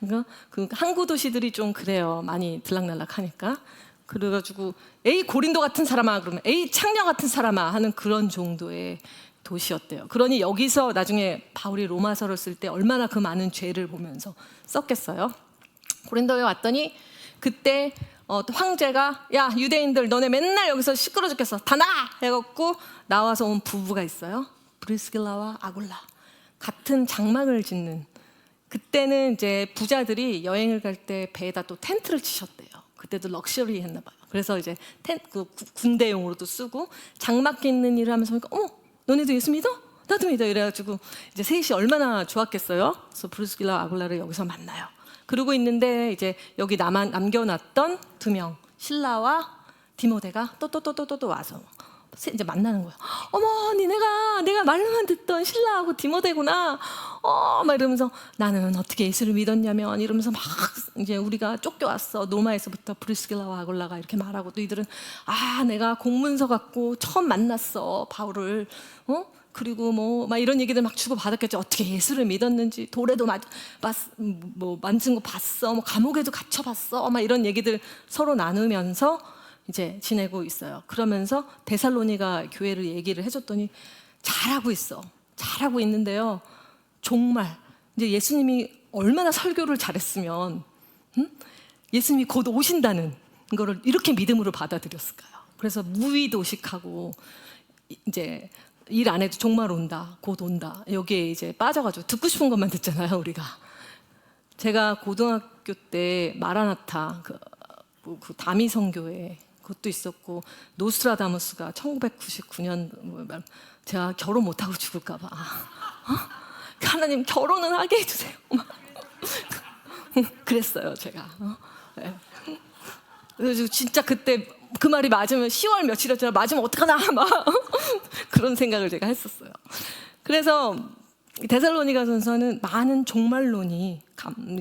그러니까 그 항구 도시들이 좀 그래요. 많이 들락날락하니까. 그래가지고 에이 고린도 같은 사람아 그러면 에이 창녀 같은 사람아 하는 그런 정도의 도시였대요. 그러니 여기서 나중에 바울이 로마서를 쓸 때 얼마나 그 많은 죄를 보면서 썼겠어요. 고린도에 왔더니 그때 황제가 야 유대인들 너네 맨날 여기서 시끄러 죽겠어 다 나가 해갖고 나와서 온 부부가 있어요. 브리스길라와 아굴라 같은 장막을 짓는 그때는 이제 부자들이 여행을 갈 때 배에다 또 텐트를 치셨대요. 그때도 럭셔리 했나 봐요. 그래서 이제 군대용으로도 쓰고 장막 있는 일을 하면서 보니까 어머 너네도 예수 믿어? 나도 믿어. 이래가지고 이제 셋이 얼마나 좋았겠어요. 그래서 브루스길라 아굴라를 여기서 만나요. 그러고 있는데 이제 여기 남겨놨던 2명 실라와 디모데가 또 와서 이제 만나는 거예요. 어머, 내가 말로만 듣던 신라하고 디모데구나. 막 이러면서 나는 어떻게 예수를 믿었냐면 이러면서 막 이제 우리가 쫓겨왔어. 로마에서부터 브리스길라와 아굴라가 이렇게 말하고 또 이들은 내가 공문서 갖고 처음 만났어 바울을. 그리고 뭐 막 이런 얘기들 막 주고 받았겠죠. 어떻게 예수를 믿었는지 돌에도 만진 거 봤어. 뭐 감옥에도 갇혀봤어. 막 이런 얘기들 서로 나누면서 이제 지내고 있어요. 그러면서 데살로니가 교회를 얘기를 해줬더니 잘하고 있는데요. 정말 이제 예수님이 얼마나 설교를 잘했으면 예수님이 곧 오신다는 거를 이렇게 믿음으로 받아들였을까요? 그래서 무위도식하고 이제 일 안 해도 정말 온다, 곧 온다. 여기에 이제 빠져가지고 듣고 싶은 것만 듣잖아요, 우리가. 제가 고등학교 때 마라나타 그 다미성교회 그것도 있었고 노스트라다무스가 1999년 제가 결혼 못하고 죽을까봐 하나님 결혼은 하게 해주세요. 그랬어요, 제가. 네. 그래서 진짜 그때 그 말이 맞으면 10월 며칠이었잖아요. 맞으면 어떡하나 막 그런 생각을 제가 했었어요. 그래서 데살로니가전서는 많은 종말론이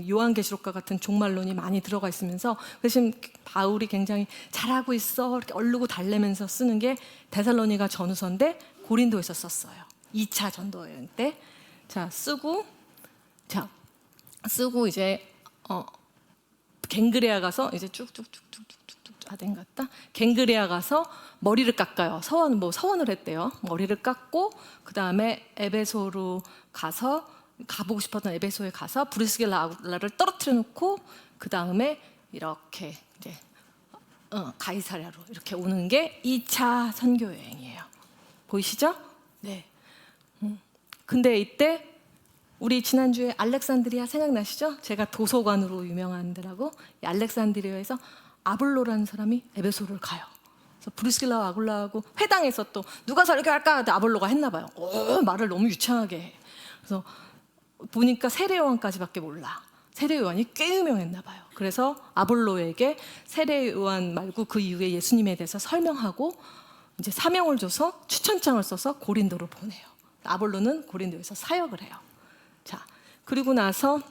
요한계시록과 같은 종말론이 많이 들어가 있으면서 그래서 바울이 굉장히 잘하고 있어 이렇게 얼르고 달래면서 쓰는 게 데살로니가 전후서인데 고린도에서 썼어요. 2차 전도 여행 때. 쓰고 이제 갱그레아 가서 이제 쭉쭉쭉쭉쭉쭉 아덴 갔다 갱그레아 가서 머리를 깎아요. 서원을 했대요. 머리를 깎고 그 다음에 에베소로 가서 가보고 싶었던 에베소에 가서 브리스길라 아굴라를 떨어뜨려 놓고 그 다음에 이렇게 이제 가이사랴로 이렇게 오는 게 2차 선교 여행이에요. 보이시죠? 네. 근데 이때 우리 지난주에 알렉산드리아 생각나시죠? 제가 도서관으로 유명한 데라고 이 알렉산드리아에서 아볼로라는 사람이 에베소를 가요. 그래서 브리스길라와 아굴라하고 회당에서 또 누가 설교할까 하는데 아볼로가 했나 봐요. 말을 너무 유창하게 해. 그래서 보니까 세례 요한까지밖에 몰라. 세례 요한이 꽤 유명했나 봐요. 그래서 아볼로에게 세례 요한 말고 그 이후에 예수님에 대해서 설명하고 이제 사명을 줘서 추천장을 써서 고린도로 보내요. 아볼로는 고린도에서 사역을 해요. 그리고 나서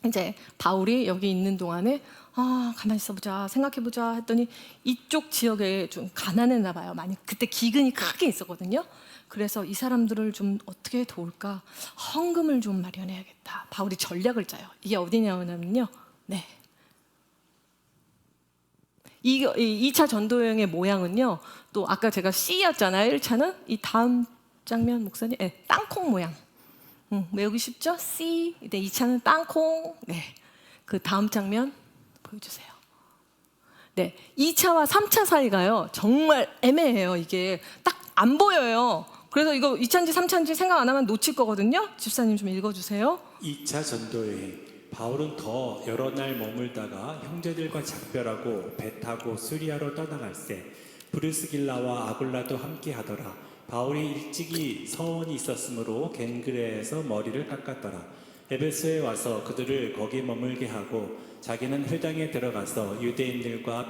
이제 바울이 여기 있는 동안에 가만히 있어보자 생각해보자 했더니 이쪽 지역에 좀 가난했나 봐요. 많이 그때 기근이 크게 있었거든요. 그래서 이 사람들을 좀 어떻게 도울까 헌금을 좀 마련해야겠다. 바울이 전략을 짜요. 이게 어디냐면요. 네. 이 2차 전도여행의 모양은요. 또 아까 제가 C였잖아요. 1차는 이 다음 장면 목사님 땅콩 모양. 외우기 쉽죠? C. 네, 2차는 땅콩. 네. 그 다음 장면 보여주세요. 네, 2차와 3차 사이가요. 정말 애매해요. 이게 딱 안 보여요. 그래서 이거 2차인지 3차인지 생각 안 하면 놓칠 거거든요. 집사님 좀 읽어주세요. 2차 전도여행. 바울은 더 여러 날 머물다가 형제들과 작별하고 배 타고 수리아로 떠나갈새 브리스길라와 아굴라도 함께 하더라. 바울이 일찍이 서원이 있었으므로 갱그레에서 머리를 깎았더라. 에베소에 와서 그들을 거기 머물게 하고 자기는 회당에 들어가서 유대인들과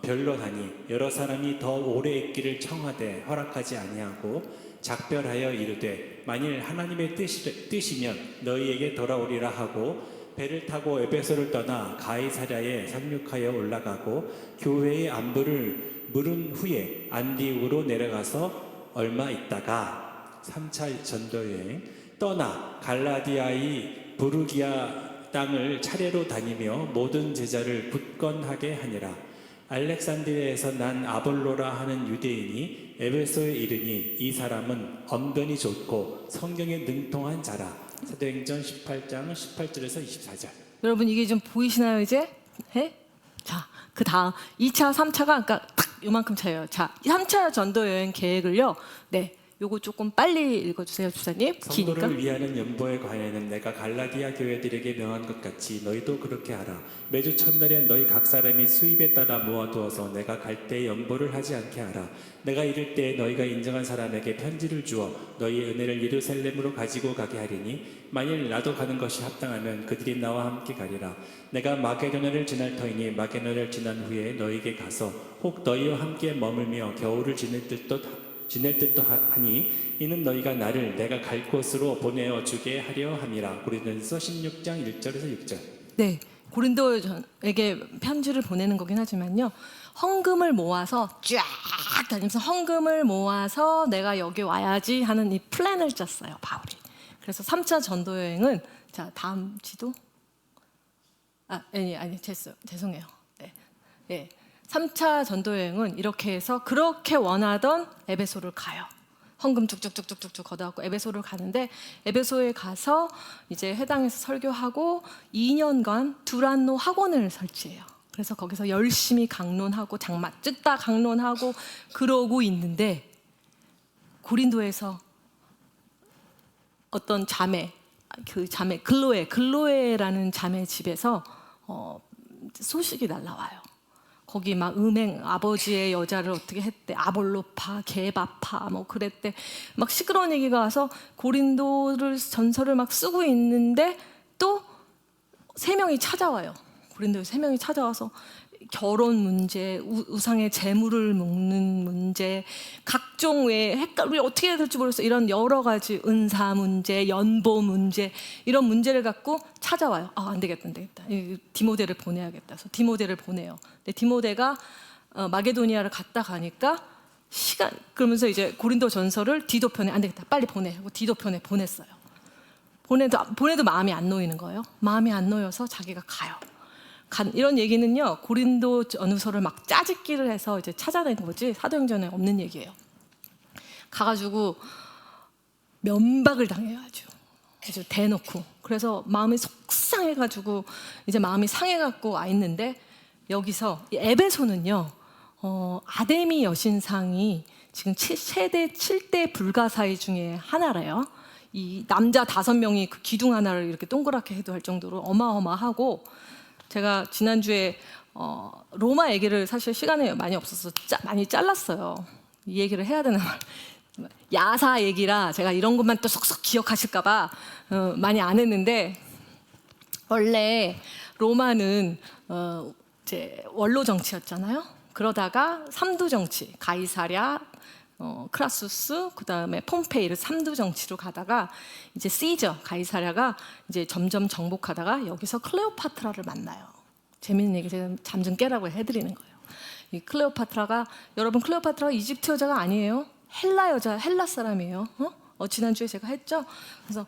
변론하니 여러 사람이 더 오래 있기를 청하되 허락하지 아니하고 작별하여 이르되 만일 하나님의 뜻이면 너희에게 돌아오리라 하고 배를 타고 에베소를 떠나 가이사랴에 상륙하여 올라가고 교회의 안부를 물은 후에 안디옥으로 내려가서 얼마 있다가 3차 전도여행 떠나 갈라디아의 부르기아 땅을 차례로 다니며 모든 제자를 굳건하게 하니라. 알렉산드리아에서 난 아볼로라 하는 유대인이 에베소에 이르니 이 사람은 언변이 좋고 성경에 능통한 자라. 사도행전 18장 18절에서 24절. 여러분 이게 좀 보이시나요 이제? 그 다음 2차, 3차가 아까 딱 요만큼 차이에요. 3차 전도 여행 계획을요. 네, 요거 조금 빨리 읽어주세요, 주사님. 기니까. 성도를 위하는 연보에 관하여는 내가 갈라디아 교회들에게 명한 것 같이 너희도 그렇게 하라. 매주 첫날에 너희 각 사람이 수입에 따라 모아두어서 내가 갈 때 연보를 하지 않게 하라. 내가 이를 때 너희가 인정한 사람에게 편지를 주어 너희 은혜를 예루살렘으로 가지고 가게 하리니 만일 나도 가는 것이 합당하면 그들이 나와 함께 가리라. 내가 마게도냐를 지날 터이니 마게도냐를 지난 후에 너희에게 가서 혹 너희와 함께 머물며 겨울을 지낼 듯도 하니 이는 너희가 나를 내가 갈 곳으로 보내어 주게 하려 함이라. 고린도전서 16장 1절에서 6절. 네, 고린도에게 편지를 보내는 거긴 하지만요. 헌금을 모아서 쫙 다니면서 헌금을 모아서 내가 여기 와야지 하는 이 플랜을 짰어요, 바울이. 그래서 3차 전도 여행은 자, 다음 지도. 아니 죄송해요. 네. 네. 3차 전도 여행은 이렇게 해서 그렇게 원하던 에베소를 가요. 헌금 쭉쭉쭉쭉쭉 걷어갖고 에베소를 가는데 에베소에 가서 이제 해당에서 설교하고 2년간 두란노 학원을 설치해요. 그래서 거기서 열심히 강론하고 장마 뜯다 강론하고 그러고 있는데 고린도에서 어떤 자매, 그 자매 글로에라는 자매 집에서 소식이 날라와요. 거기 막 아버지의 여자를 어떻게 했대, 아볼로파, 게바파 뭐 그랬대, 막 시끄러운 얘기가 와서 고린도를 전설을 막 쓰고 있는데 또 3명이 찾아와요. 고린도에 3명이 찾아와서 결혼 문제, 우상의 재물을 먹는 문제, 각종 우리 어떻게 해야 될지 모르겠어. 이런 여러 가지 은사 문제, 연보 문제 이런 문제를 갖고 찾아와요. 안 되겠다. 디모데를 보내야겠다. 그래서 디모데를 보내요. 근데 디모데가 마게도니아를 갔다 가니까 그러면서 이제 고린도 전서를 디도편에 안 되겠다. 빨리 보내. 하고 디도편에 보냈어요. 보내도 마음이 안 놓이는 거예요. 마음이 안 놓여서 자기가 가요. 이런 얘기는요, 고린도 전후서를 막 짜집기를 해서 이제 찾아낸 거지 사도행전에 없는 얘기예요. 가가지고 면박을 당해요, 아주 대놓고. 그래서 마음이 속상해가지고 이제 마음이 상해갖고 와 있는데 여기서 이 에베소는요, 아데미 여신상이 지금 최대 7대 불가사의 중에 하나래요. 이 남자 5명이 그 기둥 하나를 이렇게 동그랗게 해도 할 정도로 어마어마하고. 제가 지난주에 로마 얘기를 사실 시간이 많이 없어서 많이 잘랐어요. 이 얘기를 해야 되나 말. 야사 얘기라 제가 이런 것만 또 쏙쏙 기억하실까 봐 많이 안 했는데, 원래 로마는 이제 원로 정치였잖아요. 그러다가 3두 정치, 가이사랴, 크라수스, 그다음에 폼페이를 3두 정치로 가다가 이제 시저 가이사랴가 이제 점점 정복하다가 여기서 클레오파트라를 만나요. 재밌는 얘기 제가 잠 좀 깨라고 해드리는 거예요. 이 클레오파트라가, 여러분 클레오파트라가 이집트 여자가 아니에요. 헬라 사람이에요. 지난주에 제가 했죠. 그래서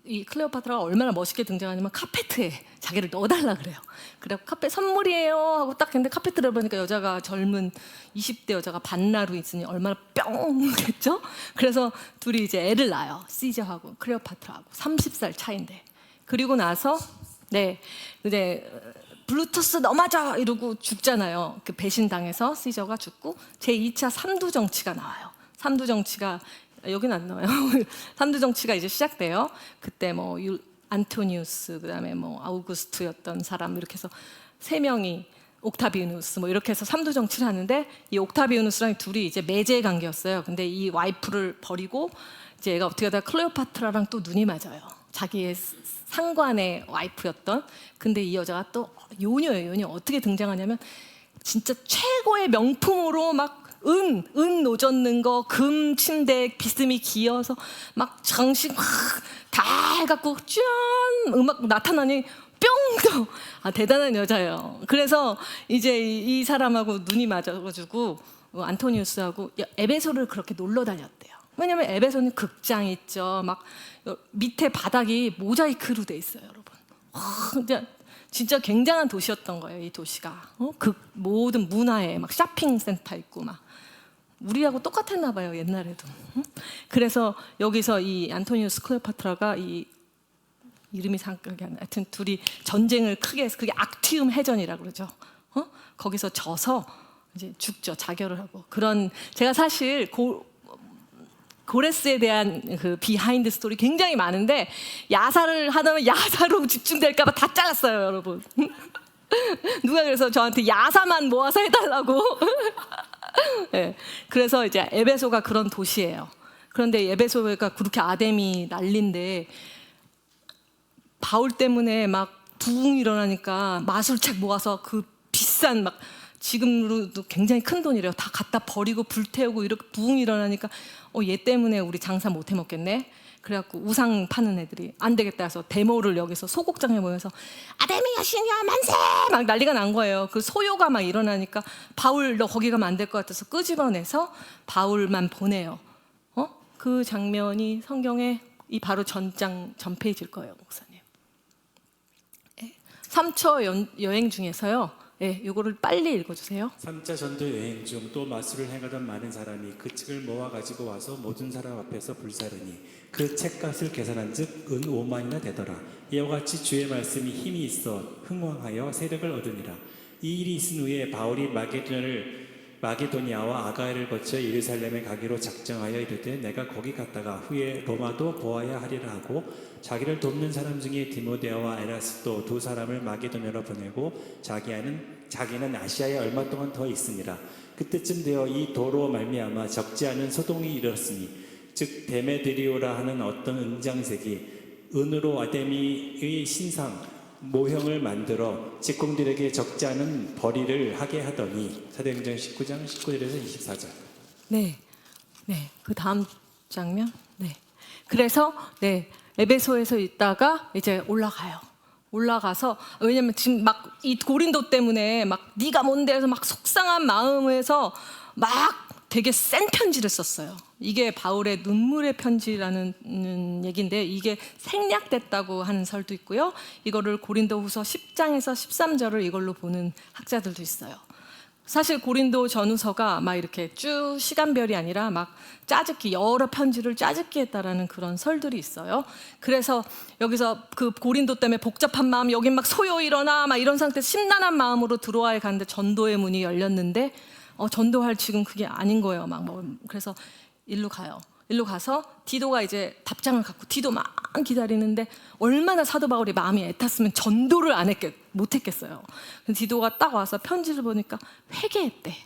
이 클레오파트라가 얼마나 멋있게 등장하냐면 카페트에 자기를 넣어달라 그래요. 그래 카페 선물이에요 하고 딱 했는데 카페트를 보니까 여자가 젊은 20대 여자가 반나루 있으니 얼마나 뿅했죠. 그래서 둘이 이제 애를 낳아요. 시저하고 클레오파트라하고 30살 차인데. 그리고 나서 이제 블루투스 넘어져 이러고 죽잖아요. 그 배신당해서 시저가 죽고 제2차 3두 정치가 나와요. 3두 정치가 여기는 안 나와요. 3두 정치가 이제 시작돼요. 그때 뭐 안토니우스, 그다음에 뭐 아우구스투였던 사람 이렇게 해서 3명이 옥타비누스 뭐 이렇게 해서 3두 정치를 하는데, 이 옥타비누스랑 둘이 이제 매제 관계였어요. 근데 이 와이프를 버리고 이제 얘가 어떻게 하다가 클레오파트라랑 또 눈이 맞아요. 자기의 상관의 와이프였던. 근데 이 여자가 또 요녀예요. 어떻게 등장하냐면 진짜 최고의 명품으로 막 은 노젓는 거, 금 침대 비스미 기어서 막 장식 다 해갖고 짠 음악 나타나니 뿅! 대단한 여자예요. 그래서 이제 이 사람하고 눈이 맞아가지고 안토니우스하고 에베소를 그렇게 놀러 다녔대요. 왜냐면 에베소는 극장 있죠. 막 밑에 바닥이 모자이크로 돼 있어요, 여러분. 진짜 굉장한 도시였던 거예요, 이 도시가. 그 모든 문화에 막 쇼핑센터 있고 막. 우리하고 똑같았나 봐요, 옛날에도. 그래서 여기서 이 안토니우스 클레오파트라가 이 이름이 생각이 안 나. 하여튼 둘이 전쟁을 크게 해서, 그게 악티움 해전이라고 그러죠. 거기서 져서 이제 죽죠, 자결을 하고. 그런, 제가 사실 고레스에 대한 그 비하인드 스토리 굉장히 많은데 야사를 하다면 야사로 집중될까봐 다 잘랐어요, 여러분. 누가 그래서 저한테 야사만 모아서 해달라고. 네, 그래서 이제 에베소가 그런 도시예요. 그런데 에베소가 그렇게 아담이 난리인데 바울 때문에 막 붕 일어나니까 마술책 모아서 그 비싼 막 지금으로도 굉장히 큰 돈이래요. 다 갖다 버리고 불태우고 이렇게 붕 일어나니까 얘 때문에 우리 장사 못 해 먹겠네. 그래갖고 우상 파는 애들이 안 되겠다 해서 데모를 여기서 소곡장에 모여서 아담이 여신이야 만세 막 난리가 난 거예요. 그 소요가 막 일어나니까 바울 너 거기 가면 안 될 것 같아서 끄집어내서 바울만 보내요. 그 장면이 성경에 이 바로 전 페이지일 거예요, 목사님. 3초 여행 중에서요. 요거를 빨리 읽어주세요. 3차 전도 여행 중 또 마술을 행하던 많은 사람이 그 책을 모아 가지고 와서 모든 사람 앞에서 불사르니 그 책값을 계산한즉 은 5만이나 되더라. 이와 같이 주의 말씀이 힘이 있어 흥왕하여 세력을 얻으니라. 이 일이 있은 후에 바울이 마게도니아와 아가야를 거쳐 예루살렘에 가기로 작정하여 이르되 내가 거기 갔다가 후에 로마도 보아야 하리라 하고 자기를 돕는 사람 중에 디모데와 에라스도 두 사람을 마게도냐로 보내고 자기는 아시아에 얼마 동안 더 있으니라. 그때쯤 되어 이 도로 말미암아 적지 않은 소동이 일었으니 즉 데메드리오라 하는 어떤 은장색이 은으로 아데미의 신상 모형을 만들어 직공들에게 적지 않은 벌이를 하게 하더니 사도행전 19장 19절에서 24절. 네, 그 다음 장면. 네, 그래서 에베소에서 있다가 이제 올라가서 왜냐면 지금 막 이 고린도 때문에 막 네가 뭔데 해서 막 속상한 마음에서 막 되게 센 편지를 썼어요. 이게 바울의 눈물의 편지라는 얘기인데 이게 생략됐다고 하는 설도 있고요. 이거를 고린도후서 10장에서 13절을 이걸로 보는 학자들도 있어요. 사실 고린도 전후서가 막 이렇게 쭉 시간별이 아니라 막 짜집기 여러 편지를 짜집기 했다라는 그런 설들이 있어요. 그래서 여기서 그 고린도 때문에 복잡한 마음 여긴 막 소요 일어나 막 이런 상태에서 심란한 마음으로 들어와야 가는데 전도의 문이 열렸는데 전도할 지금 그게 아닌 거예요. 그래서 일로 가서 디도가 이제 답장을 갖고 디도 막 기다리는데 얼마나 사도 바울이 마음이 애탔으면 전도를 못 했겠어요. 디도가 딱 와서 편지를 보니까 회개했대.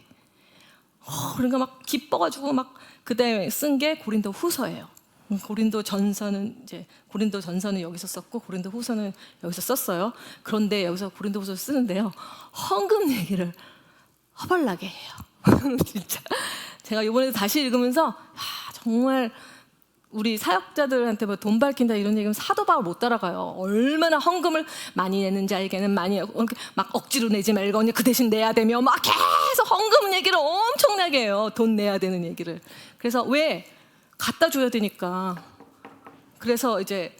그러니까 막 기뻐가지고 막 그다음에 쓴 게 고린도 후서예요. 고린도 전서는 여기서 썼고 고린도 후서는 여기서 썼어요. 그런데 여기서 고린도 후서 쓰는데요. 헌금 얘기를 허벌나게 해요. 진짜 제가 이번에 다시 읽으면서 정말 우리 사역자들한테 뭐 돈 밝힌다 이런 얘기하면 사도 바울 못 따라가요. 얼마나 헌금을 많이 내는지 알게는 많이 막 억지로 내지 말고 그 대신 내야 되며 막 계속 헌금 얘기를 엄청나게 해요. 돈 내야 되는 얘기를. 그래서 왜 갖다 줘야 되니까. 그래서 이제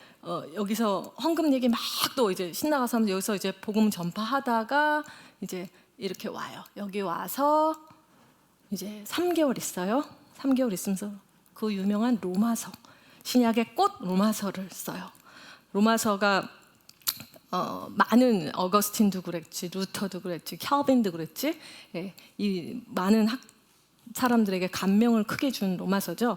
여기서 헌금 얘기 막 또 이제 신나가서 하면서 여기서 이제 복음 전파하다가 이제 이렇게 와요. 여기 와서 이제 3개월 있어요. 3개월 있으면서 그 유명한 로마서, 신약의 꽃 로마서를 써요. 로마서가 많은 어거스틴도 그랬지, 루터도 그랬지, 캘빈도 그랬지. 이 많은 사람들에게 감명을 크게 준 로마서죠.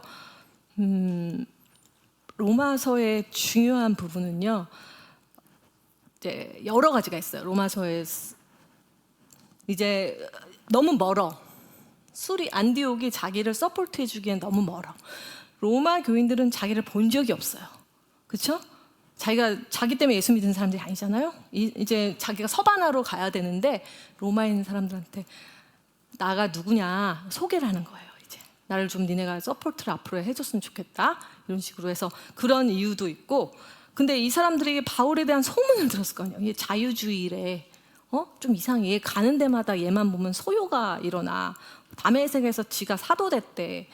로마서의 중요한 부분은요. 이제 여러 가지가 있어요. 로마서에 이제 너무 멀어. 안디옥이 자기를 서포트해 주기엔 너무 멀어. 로마 교인들은 자기를 본 적이 없어요. 그렇죠? 자기 때문에 예수 믿는 사람들이 아니잖아요. 이제 자기가 서바나로 가야 되는데 로마에 있는 사람들한테 나가 누구냐 소개를 하는 거예요. 이제 나를 좀 니네가 서포트를 앞으로 해줬으면 좋겠다. 이런 식으로 해서 그런 이유도 있고. 근데 이 사람들이 바울에 대한 소문을 들었을 거 아니에요. 얘 자유주의래. 좀 이상해. 얘 가는 데마다 얘만 보면 소요가 일어나. 다메섹에서 지가 사도 됐대.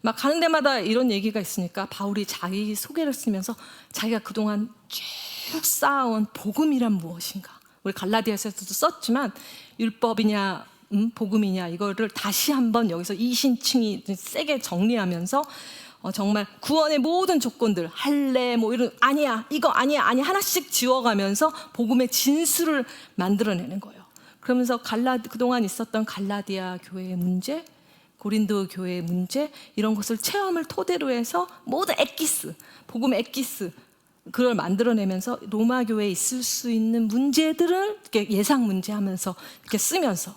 막 가는 데마다 이런 얘기가 있으니까 바울이 자기 소개를 쓰면서 자기가 그동안 쭉 쌓아온 복음이란 무엇인가. 우리 갈라디아서도 썼지만 율법이냐 복음이냐 이거를 다시 한번 여기서 이신칭이 세게 정리하면서 정말 구원의 모든 조건들 할래 뭐 이런 아니야 이거 아니야 하나씩 지워가면서 복음의 진수를 만들어내는 거예요. 그러면서 그동안 있었던 갈라디아 교회의 문제 고린도 교회의 문제 이런 것을 체험을 토대로 해서 모든 엑기스, 복음 엑기스 그걸 만들어내면서 로마 교회에 있을 수 있는 문제들을 이렇게 예상 문제하면서 이렇게 쓰면서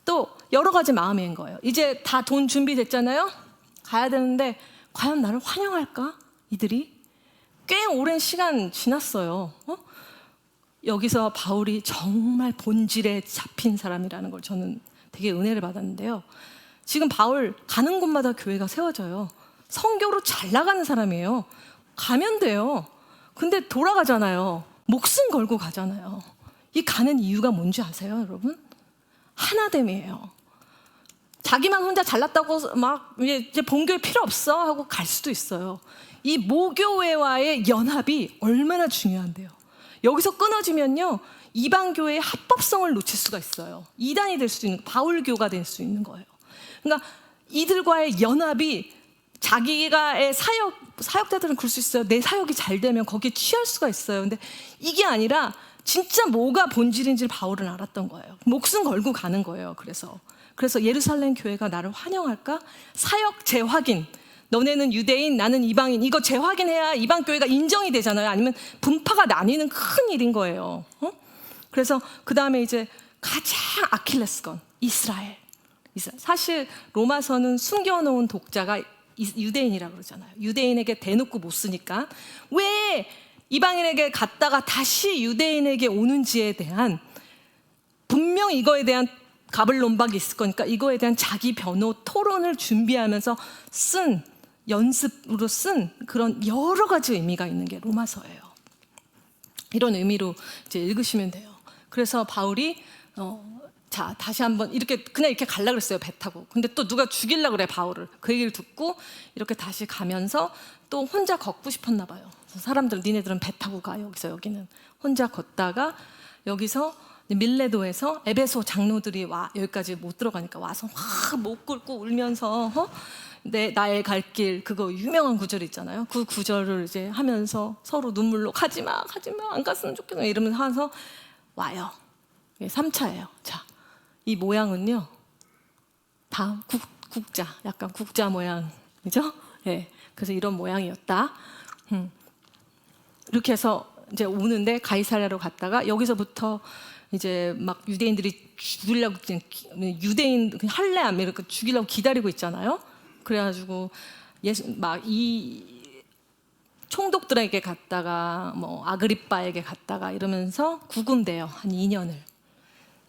또 여러 가지 마음인 거예요. 이제 다 돈 준비됐잖아요. 가야 되는데 과연 나를 환영할까? 이들이 꽤 오랜 시간 지났어요. 여기서 바울이 정말 본질에 잡힌 사람이라는 걸 저는 되게 은혜를 받았는데요. 지금 바울 가는 곳마다 교회가 세워져요. 선교로 잘 나가는 사람이에요. 가면 돼요. 근데 돌아가잖아요. 목숨 걸고 가잖아요. 이 가는 이유가 뭔지 아세요, 여러분? 하나됨이에요. 자기만 혼자 잘났다고 막 이제 본교회 필요 없어 하고 갈 수도 있어요. 이 모교회와의 연합이 얼마나 중요한데요. 여기서 끊어지면요, 이방 교회의 합법성을 놓칠 수가 있어요. 이단이 될 수도 있는, 바울교가 될 수 있는 거예요. 그러니까 이들과의 연합이 자기가의 사역자들은 그럴 수 있어요. 내 사역이 잘 되면 거기에 취할 수가 있어요. 근데 이게 아니라 진짜 뭐가 본질인지를 바울은 알았던 거예요. 목숨 걸고 가는 거예요. 그래서 예루살렘 교회가 나를 환영할까? 사역 재확인. 너네는 유대인, 나는 이방인. 이거 재확인해야 이방 교회가 인정이 되잖아요. 아니면 분파가 나뉘는 큰 일인 거예요. 그래서 그 다음에 이제 가장 아킬레스건 이스라엘. 사실 로마서는 숨겨놓은 독자가 유대인이라고 그러잖아요. 유대인에게 대놓고 못 쓰니까 왜 이방인에게 갔다가 다시 유대인에게 오는지에 대한 분명 이거에 대한 가불론박이 있을 거니까 이거에 대한 자기 변호 토론을 준비하면서 연습으로 쓴 그런 여러 가지 의미가 있는 게 로마서예요. 이런 의미로 이제 읽으시면 돼요. 그래서 바울이 자, 다시 한번 그냥 이렇게 갈라 그랬어요, 배 타고. 근데 또 누가 죽이려고 그래, 바울을. 그 얘기를 듣고 이렇게 다시 가면서 또 혼자 걷고 싶었나 봐요. 사람들, 니네들은 배 타고 가, 여기는. 혼자 걷다가 여기서 밀레도에서 에베소 장로들이 여기까지 못 들어가니까 와서 확 못 꿇고 울면서 나의 갈 길, 그거 유명한 구절 있잖아요. 그 구절을 이제 하면서 서로 눈물로 가지마, 안 갔으면 좋겠어 이러면서 하면서 와요. 3차예요. 자, 이 모양은요, 다음 국자, 약간 국자 모양이죠? 예. 그래서 이런 모양이었다. 이렇게 해서 이제 오는데 가이사랴로 갔다가 여기서부터 이제 막 유대인들이 죽이려고, 유대인 할례암 이렇게 죽이려고 기다리고 있잖아요. 그래가지고 이 총독들에게 갔다가 뭐 아그리빠에게 갔다가 이러면서 구금돼요. 한 2년을.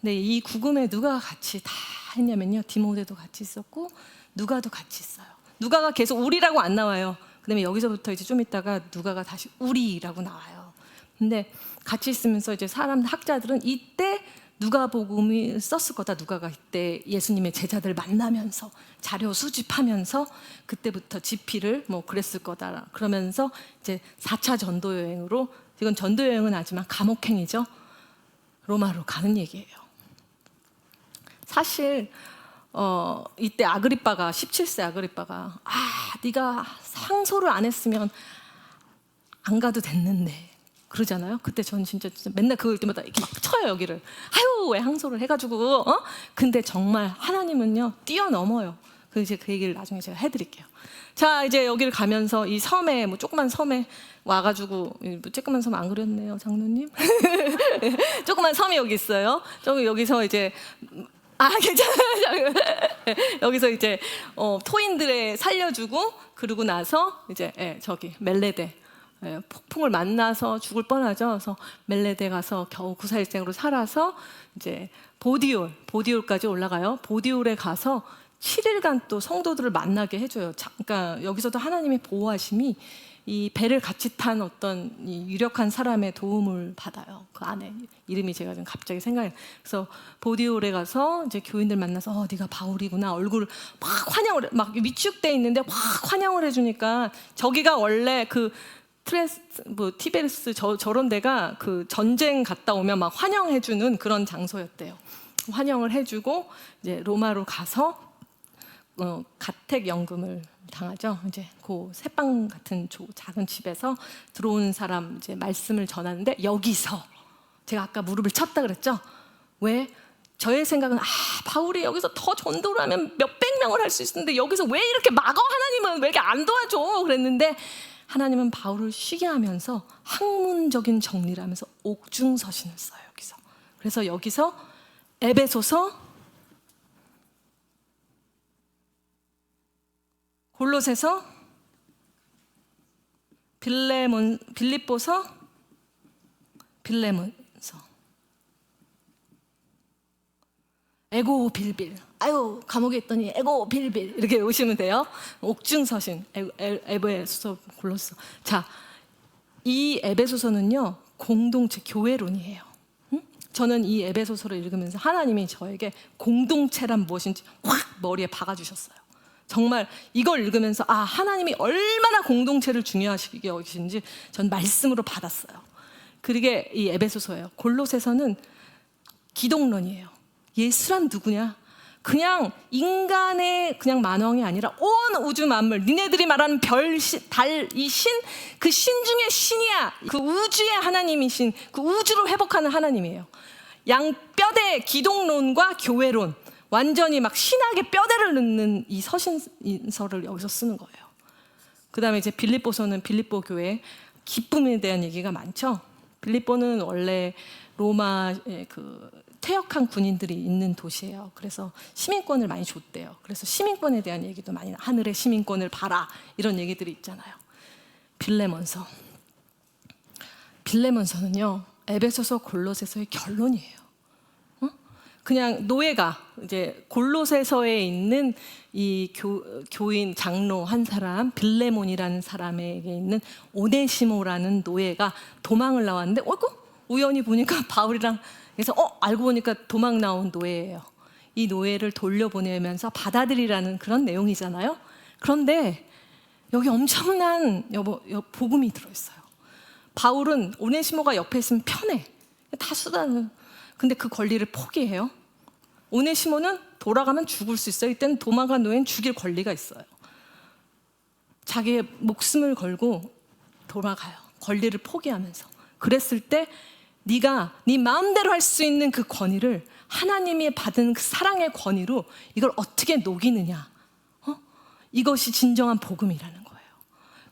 근데 이 구금에 누가가 같이 다 했냐면요, 디모데도 같이 있었고 누가도 같이 있어요. 누가가 계속 우리라고 안 나와요. 그다음에 여기서부터 이제 좀 있다가 누가가 다시 우리라고 나와요. 근데 같이 있으면서 이제 학자들은 이때 누가복음을 썼을 거다. 누가가 이때 예수님의 제자들 만나면서 자료 수집하면서 그때부터 집필을 뭐 그랬을 거다. 그러면서 이제 4차 전도 여행으로, 이건 전도 여행은 아니지만 감옥행이죠. 로마로 가는 얘기예요. 사실 이때 아그리빠가 17세 아그리빠가 네가 상소를 안 했으면 안 가도 됐는데 그러잖아요. 그때 전 진짜 맨날 그럴 때마다 이렇게 막 쳐요, 여기를. 아유, 왜 항소를 해가지고 근데 정말 하나님은요 뛰어넘어요. 그 얘기를 나중에 제가 해드릴게요. 자, 이제 여기를 가면서 이 섬에, 뭐 조그만 섬에 와가지고, 뭐 조그만 섬 안 그렸네요, 장로님. 조그만 섬이 여기 있어요. 여기서 이제 괜찮아요. 여기서 이제 토인들의 살려주고, 그러고 나서 이제 저기 멜레데, 폭풍을 만나서 죽을 뻔하죠. 그래서 멜레데 가서 겨우 구사일생으로 살아서 이제 보디올까지 올라가요. 보디올에 가서 7일간 또 성도들을 만나게 해줘요. 그러니까 여기서도 하나님의 보호하심이 이 배를 같이 탄 어떤 이 유력한 사람의 도움을 받아요. 그 안에 이름이 제가 지금 갑자기 생각이. 그래서 보디올에 가서 이제 교인들 만나서 네가 바울이구나. 얼굴을 막 환영을, 막 위축돼 있는데 확 환영을 해주니까, 저기가 원래 그 티베리스 저런 데가 그 전쟁 갔다 오면 막 환영해주는 그런 장소였대요. 환영을 해주고 이제 로마로 가서 가택 연금을 당하죠. 이제 그 새빵 같은 작은 집에서 들어온 사람 이제 말씀을 전하는데, 여기서 제가 아까 무릎을 쳤다 그랬죠. 왜? 저의 생각은 바울이 여기서 더 전도를 하면 몇백 생명을 할 수 있었는데 여기서 왜 이렇게 막어? 하나님은 왜 이렇게 안 도와줘? 그랬는데 하나님은 바울을 쉬게 하면서 학문적인 정리를 하면서 옥중서신을 써요. 여기서. 그래서 여기서 에베소서, 골로새서, 빌립보서, 빌레몬서, 에고 빌빌. 아유, 감옥에 있더니 에고 빌빌 이렇게 오시면 돼요. 옥중서신, 에베소서, 골로새. 자, 이 에베소서는요 공동체 교회론이에요. 저는 이 에베소서를 읽으면서 하나님이 저에게 공동체란 무엇인지 확 머리에 박아주셨어요. 정말 이걸 읽으면서 아, 하나님이 얼마나 공동체를 중요하시게 여기신지 전 말씀으로 받았어요. 그게 이 에베소서예요. 골로새서는 기독론이에요. 예수란 누구냐? 그냥 인간의 그냥 만왕이 아니라 온 우주 만물, 니네들이 말하는 별, 달, 이 신, 그 신 중에 신이야. 그 우주의 하나님이신, 그 우주를 회복하는 하나님이에요. 양뼈대 기독론과 교회론, 완전히 막 신학의 뼈대를 넣는 이 서신서를 여기서 쓰는 거예요. 그 다음에 이제 빌립보서는 빌립보 교회 기쁨에 대한 얘기가 많죠. 빌립보는 원래 로마의 그 퇴역한 군인들이 있는 도시예요. 그래서 시민권을 많이 줬대요. 그래서 시민권에 대한 얘기도 많이, 하늘의 시민권을 봐라 이런 얘기들이 있잖아요. 빌레몬서는요 에베소서 골로새서의 결론이에요. 그냥 노예가 이제 골로새서에 있는 이 교인 장로 한 사람, 빌레몬이라는 사람에게 있는 오네시모라는 노예가 도망을 나왔는데 우연히 보니까 바울이랑 그래서 알고 보니까 도망 나온 노예예요. 이 노예를 돌려보내면서 받아들이라는 그런 내용이잖아요. 그런데 여기 엄청난 복음이 들어있어요. 바울은 오네시모가 옆에 있으면 편해. 다 수단은. 근데 그 권리를 포기해요. 오네시모는 돌아가면 죽을 수 있어요. 이때는 도망간 노예는 죽일 권리가 있어요. 자기의 목숨을 걸고 돌아가요. 권리를 포기하면서. 그랬을 때 네가 네 마음대로 할 수 있는 그 권위를 하나님이 받은 그 사랑의 권위로 이걸 어떻게 녹이느냐. 이것이 진정한 복음이라는 거예요.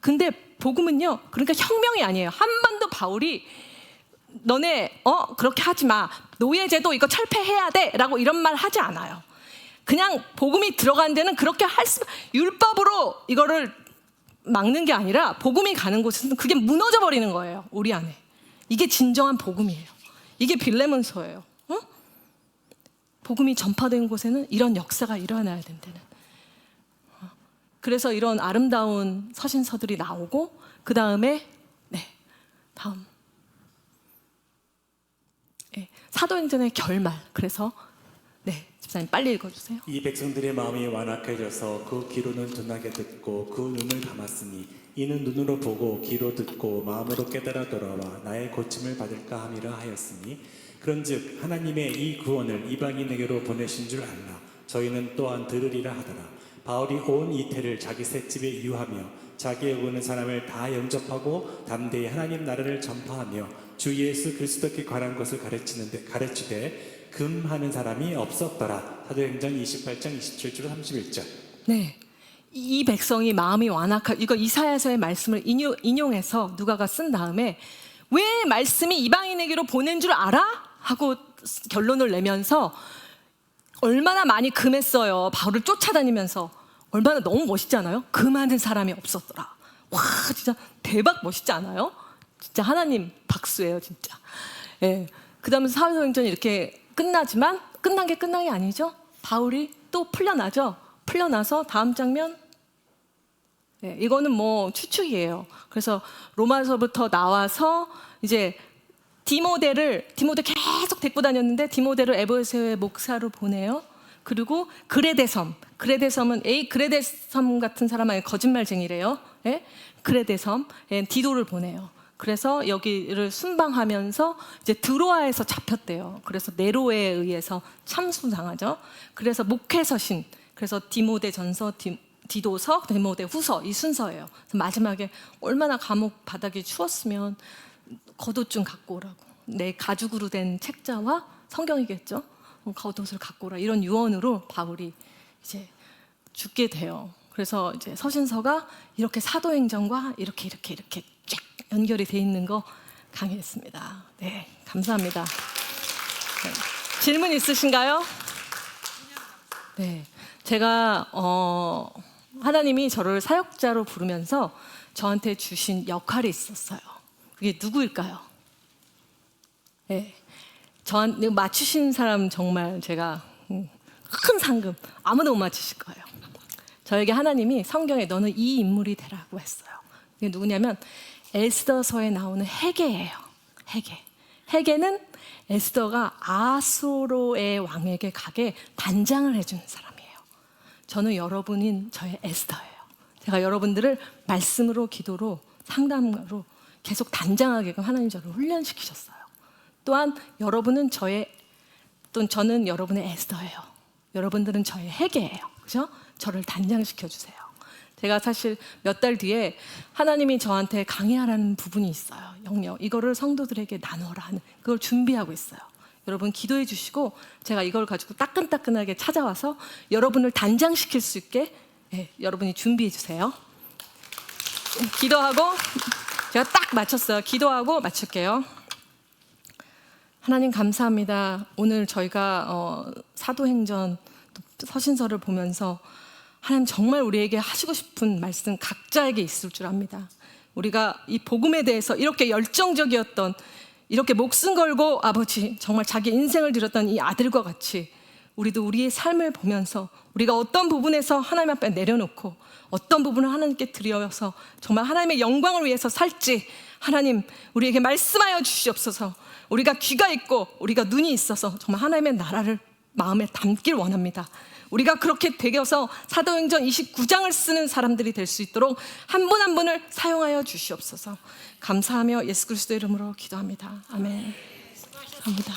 근데 복음은요, 그러니까 혁명이 아니에요. 한 번도 바울이 너네 그렇게 하지 마. 노예제도 이거 철폐해야 돼. 라고 이런 말 하지 않아요. 그냥 복음이 들어간 데는 그렇게 율법으로 이거를 막는 게 아니라 복음이 가는 곳에서는 그게 무너져 버리는 거예요. 우리 안에. 이게 진정한 복음이에요. 이게 빌레몬서예요. 복음이 전파된 곳에는 이런 역사가 일어나야 된다는. 그래서 이런 아름다운 서신서들이 나오고 그 다음에 다음 사도행전의 결말. 그래서 집사님 빨리 읽어주세요. 이 백성들의 마음이 완악해져서 그 귀로는 둔하게 듣고 그 눈을 감았으니 이는 눈으로 보고 귀로 듣고 마음으로 깨달아 돌아와 나의 고침을 받을까 함이라 하였으니 그런즉 하나님의 이 구원을 이방인에게로 보내신 줄 알라. 저희는 또한 들으리라 하더라. 바울이 온 이태를 자기 셋집에 유하며 자기의 오는 사람을 다 영접하고 담대히 하나님 나라를 전파하며 주 예수 그리스도께 관한 것을 가르치되 금하는 사람이 없었더라. 사도행전 28장 27절 31절. 네, 이 백성이 마음이 이거 이사야서의 말씀을 인용해서 누가가 쓴 다음에 왜 말씀이 이방인에게로 보낸 줄 알아? 하고 결론을 내면서 얼마나 많이 금했어요. 바울을 쫓아다니면서. 얼마나 너무 멋있지 않아요? 금하는 사람이 없었더라. 와, 진짜 대박 멋있지 않아요? 진짜 하나님 박수예요, 진짜. 그 다음에 사도행전이 이렇게 끝나지만 끝난 게 아니죠. 바울이 또 풀려나죠. 풀려나서 다음 장면. 이거는 뭐 추측이에요. 그래서 로마서부터 나와서 이제 디모데 계속 데리고 다녔는데 디모데를 에베소의 목사로 보내요. 그리고 그레데섬은 그레데섬 같은 사람은 거짓말쟁이래요. 그레데섬 디도를 보내요. 그래서 여기를 순방하면서 이제 드로아에서 잡혔대요. 그래서 네로에 의해서 참수당하죠. 그래서 목회서신, 그래서 디모데전서, 디도서, 디모데후서 이 순서예요. 그래서 마지막에 얼마나 감옥 바닥이 추웠으면 겉옷 좀 갖고 오라고. 내 가죽으로 된 책자와 성경이겠죠. 겉옷을 갖고 오라. 이런 유언으로 바울이 이제 죽게 돼요. 그래서 이제 서신서가 이렇게 사도행전과 이렇게 쫙 연결이 돼 있는 거 강의했습니다. 네, 감사합니다. 네. 질문 있으신가요? 네, 제가 하나님이 저를 사역자로 부르면서 저한테 주신 역할이 있었어요. 그게 누구일까요? 네, 저한테 맞추신 사람 정말 제가 큰 상금 아무도 못 맞추실 거예요. 저에게 하나님이 성경에 너는 이 인물이 되라고 했어요. 이게 누구냐면 에스더서에 나오는 헤게예요. 헤게는 에스더가 아수로의 왕에게 가게 단장을 해주는 사람이에요. 저는 여러분인 저의 에스더예요. 제가 여러분들을 말씀으로, 기도로, 상담으로 계속 단장하게끔 하나님 저를 훈련시키셨어요. 또한 여러분은 저는 여러분의 에스더예요. 여러분들은 저의 헤게예요. 그죠? 저를 단장시켜 주세요. 제가 사실 몇 달 뒤에 하나님이 저한테 강의하라는 부분이 있어요. 영역. 이거를 성도들에게 나눠라 하는 그걸 준비하고 있어요. 여러분 기도해 주시고 제가 이걸 가지고 따끈따끈하게 찾아와서 여러분을 단장시킬 수 있게 여러분이 준비해 주세요. 기도하고 제가 딱 맞췄어요. 기도하고 맞출게요. 하나님 감사합니다. 오늘 저희가 사도행전 서신서를 보면서 하나님 정말 우리에게 하시고 싶은 말씀 각자에게 있을 줄 압니다. 우리가 이 복음에 대해서 이렇게 열정적이었던, 이렇게 목숨 걸고 아버지 정말 자기 인생을 드렸던 이 아들과 같이 우리도 우리의 삶을 보면서 우리가 어떤 부분에서 하나님 앞에 내려놓고 어떤 부분을 하나님께 드려서 정말 하나님의 영광을 위해서 살지 하나님 우리에게 말씀하여 주시옵소서. 우리가 귀가 있고 우리가 눈이 있어서 정말 하나님의 나라를 마음에 담길 원합니다. 우리가 그렇게 되어서 사도행전 29장을 쓰는 사람들이 될 수 있도록 한 분 한 분을 사용하여 주시옵소서. 감사하며 예수 그리스도 이름으로 기도합니다. 아멘. 감사합니다.